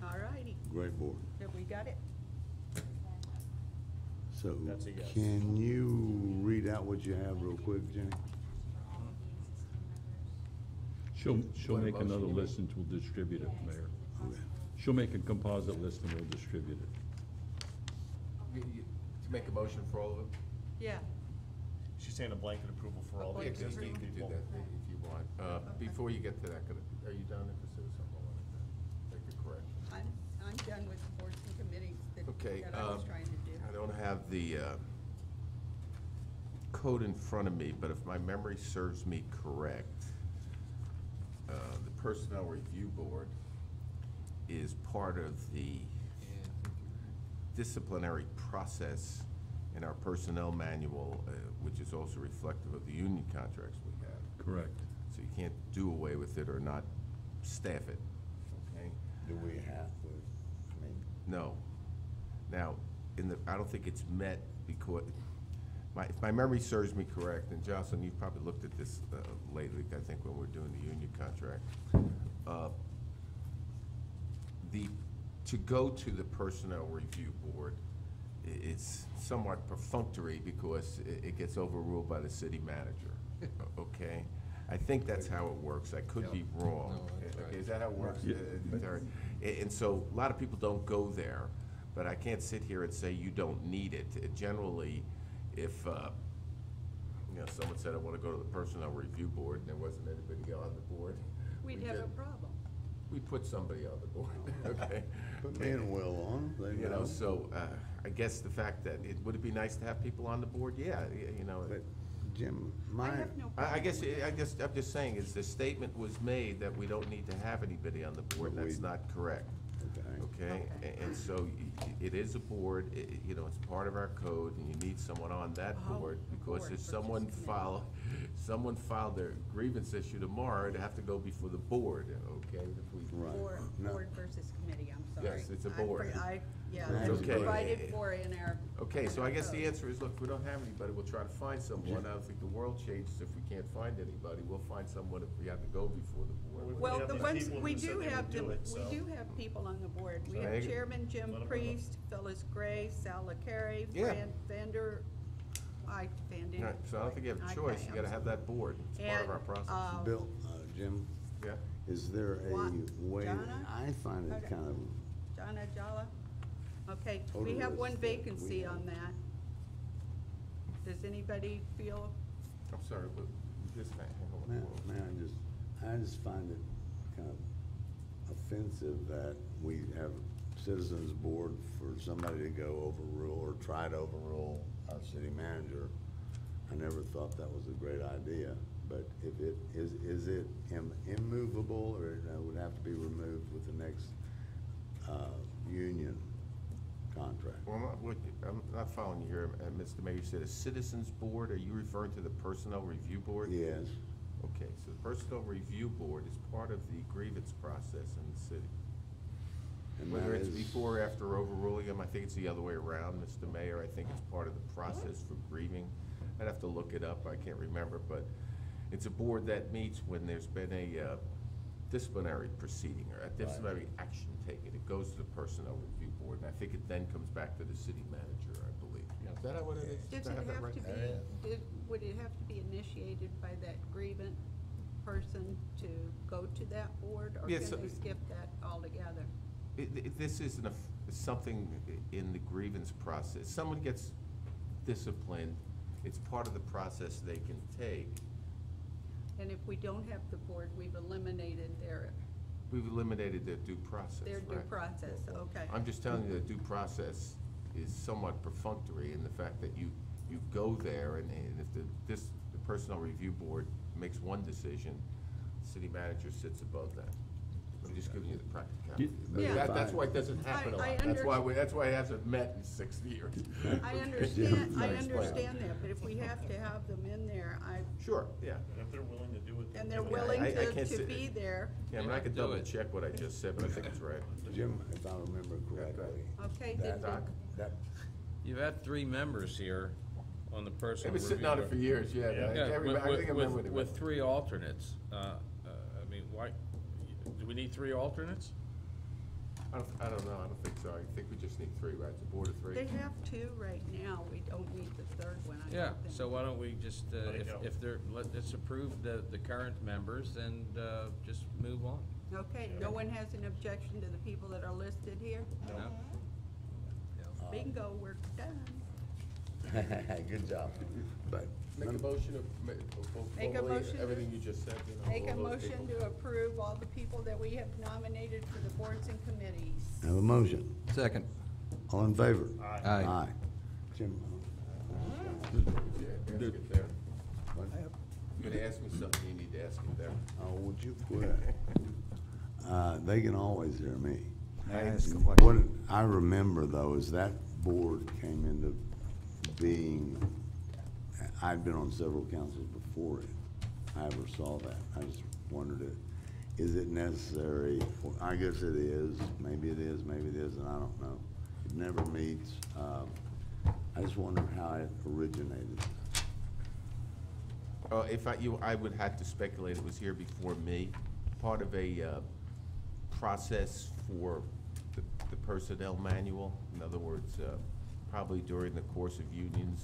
All righty, great board. have we got it? So, That's a yes. can you read out what you have real quick, Jenny? She'll What make motion another you list and we'll distribute it, Mayor. Okay. She'll make a composite list and we'll distribute it. To make a motion for all of them? Yeah. She's saying a blanket approval for all the Yeah, 'cause existing you can do people. that if you want. Before you get to that, are you done? If there's something I wanted to make a correction. I'm done with the boards and committees Okay, that I was trying to do. I don't have the code in front of me, but if my memory serves me correct, the Personnel Review Board is part of the disciplinary process in our personnel manual, which is also reflective of the union contracts we have. Correct. So you can't do away with it or not staff it, okay? Do we have, I mean, No. Now, I don't think it's met because, if my memory serves me correct, and Jocelyn, you've probably looked at this lately, I think, when we're doing the union contract. To go to the Personnel Review Board, it's somewhat perfunctory because it gets overruled by the city manager, okay? I think that's how it works. I could be wrong. No, that's right. Okay, is that how it works? Yeah. Terry? And so, a lot of people don't go there, but I can't sit here and say you don't need it. Generally, if, someone said, I want to go to the Personnel Review Board, and there wasn't anybody on the board. We'd we have a did- problem. We put somebody on the board, okay? put me and Will on, they You know, know. so, I guess the fact that, would it be nice to have people on the board? Yeah, But, Jim, I my, have no I problem. guess, I'm just saying, is the statement was made that we don't need to have anybody on the board, and that's not correct. okay, Okay, and so it is a board, it's part of our code, and you need someone on that Oh, board, a because board if versus someone committee. someone filed their grievance issue tomorrow, it'd have to go before the board, okay? If we- right. Board, No. board versus committee, I'm sorry. Yes, it's a I pre- board. Yeah, It's it's okay. provided for in our. Okay, so in I our guess the code. answer is, look, if we don't have anybody, we'll try to find someone. I don't think the world changes if we can't find anybody. We'll find someone if we have to go before the board. Well, have the these ones, people we who said do they have would do them, it, we so- do have people on the board. We So have I- Chairman Jim Let 'em know. Priest, Phyllis Gray, Sal LaCarrie, Yeah. Fran Vander, Vander. Right, so I don't think you have a choice. You gotta have that board. It's part of our process. Bill, Jim, Yeah? is there a What? way, Donna? I find it Okay. kind of, John Ajala? Okay, we Totally have one is that we vacancy have- on that. Does anybody feel, I'm sorry, but this thing, hang on. man, I just find it kind of offensive that we have citizens board for somebody to go overrule or try to overrule our city manager. I never thought that was a great idea, but if it, is it immovable, or it would have to be removed with the next union contract. Well, I'm not following you here, Mr. Mayor. You said a citizens board. Are you referring to the personnel review board? Yes. Okay, so the personnel review board is part of the grievance process in the city. And Whether that it's is- before or after overruling them, I think it's the other way around, Mr. Mayor. I think it's part of the process for grieving. I'd have to look it up, I can't remember, but it's a board that meets when there's been a disciplinary proceeding or a disciplinary action taken. It goes to the personnel review board, and I think it then comes back to the city manager, I believe. Is that what it is? Does Did I it have that have right? to be, would it have to be initiated by that grievant person to go to that board? Or Yes, can they skip that altogether? This isn't something in the grievance process. Someone gets disciplined, it's part of the process they can take. And if we don't have the board, we've eliminated We've eliminated their due process, their due right? process, okay. I'm just telling you that due process is somewhat perfunctory in the fact that you go there and if the personnel review board makes one decision, the city manager sits above that. I'm just giving you the practicality. Yeah. That's why it doesn't happen a lot. That's why it hasn't met in 60 years. I understand that, but if we have to have them in there, Sure, yeah. And if they're willing to do it. and they're Yeah, willing I can't to say- be there, Yeah, I mean, I could Do double it. check what I just said, but I think it's right. Jim, if I remember correctly, okay, that, did You've had 3 members here on the They've personal been review. sitting on it for years, yeah. Yeah. I Yeah, can't remember- I think I remember what it was. with 3 alternates. I mean, why, do we need 3 alternates? I don't know, I don't think so. I think we just need 3, right? It's a board of 3. they have 2 right now, we don't need the third one, I Yeah, don't think. so why don't we just, Let it go. if they're, let's approve the current members and just move on. Okay, no one has an objection to the people that are listed here? No? Bingo, we're done. good job. But Make a motion of, Make a formally, motion to- everything you just said, you know. Make a all those motion people. to approve all the people that we have nominated for the boards and committees. have a motion. Second. All in favor? Aye. Jim? Yeah, ask it there. You're gonna ask me something, you need to ask it there. Oh, would you quit? They can always hear me. May I ask a question? What I remember though is that board came into being, I'd been on several councils before I ever saw that. I just wondered is it necessary? Well, I guess it is, maybe it is, maybe it isn't, I don't know. It never meets. I just wonder how it originated. If I would have to speculate it was here before me, part of a process for the personnel manual. In other words, probably during the course of unions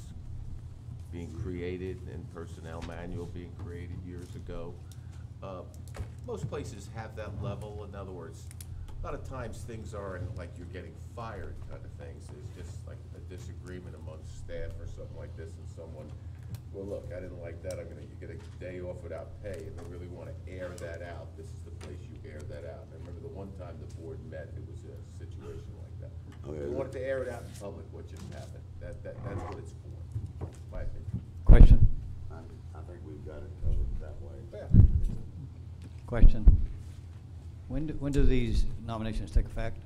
being created and personnel manual being created years ago. Most places have that level. In other words, a lot of times things aren't like you're getting fired kind of things. There's just like a disagreement amongst staff or something like this, and someone, well, look, I didn't like that, you get a day off without pay, and they really want to air that out. This is the place you air that out. And I remember the one time the board met, it was a situation like that. Okay. They wanted to air it out in public, what just happened. That's what it's for, my opinion. Question? I think we've got it covered that way. Question. When do these nominations take effect?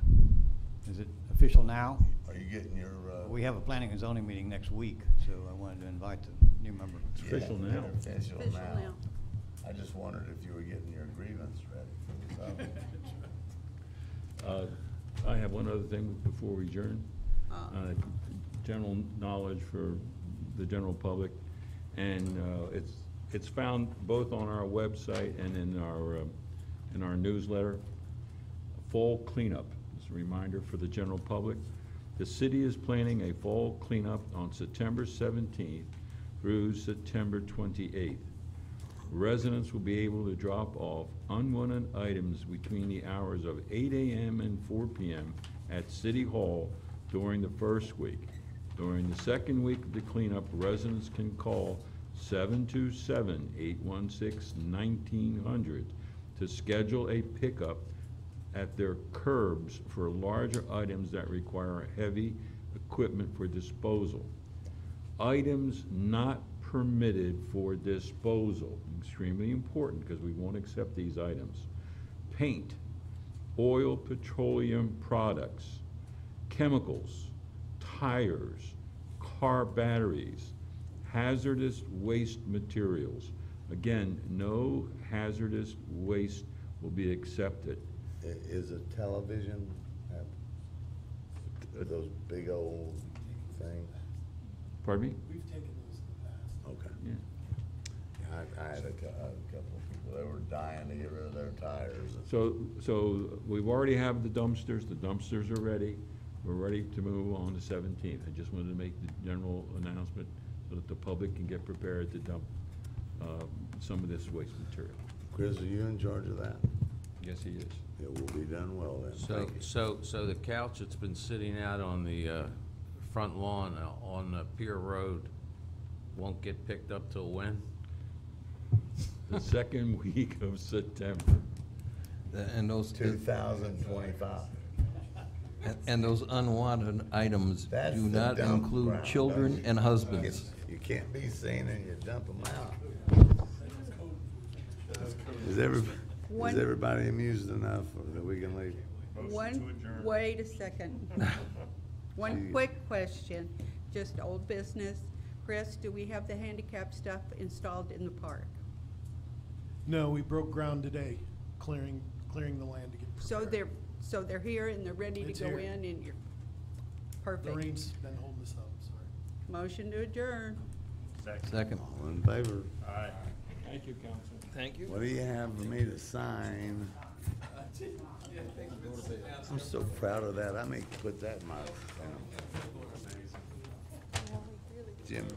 Is it official now? Are you getting your, We have a planning and zoning meeting next week, so I wanted to invite the new member. It's official now. Official Official now. I just wondered if you were getting your grievance ready for the I have one other thing before we adjourn. Uh, General knowledge for the general public, and it's found both on our website and in our newsletter. Fall cleanup. It's a reminder for the general public. The city is planning a fall cleanup on September 17th through September 28th. Residents will be able to drop off unwanted items between the hours of 8 a.m. and 4 p.m. at City Hall during the first week. During the second week of the cleanup, residents can call 727-816-1900 to schedule a pickup at their curbs for larger items that require heavy equipment for disposal. Items not permitted for disposal, extremely important because we won't accept these items. Paint, oil, petroleum products, chemicals, tires, car batteries, hazardous waste materials. Again, no hazardous waste will be accepted. Is a television, those big old things? Pardon me? We've taken those in the past. Okay. Yeah. I had a couple of people, they were dying to get rid of their tires. So we've already have the dumpsters are ready. We're ready to move on the 17th. I just wanted to make the general announcement so that the public can get prepared to dump some of this waste material. Chris, are you in charge of that? Yes, he is. It will be done well then. So, Thank you. so the couch that's been sitting out on the front lawn on Pier Road won't get picked up till when? The second week of September. And those, 2025. and those unwanted items That's do the not dump include ground, children don't you? and husbands. You can't be seen and you dump them out. Is everybody amused enough that we can leave? Wait a second. One quick question, just old business. Chris, do we have the handicap stuff installed in the park? No, we broke ground today, clearing the land to get prepared. So they're here and they're ready to It's go here. in and you're, The perfect. rain's been holding us up, sorry. Motion to adjourn. Second. All in favor? Aye. Thank you, Council. Thank you. What do you have for me to sign? I'm so proud of that. I may put that in my, Jim.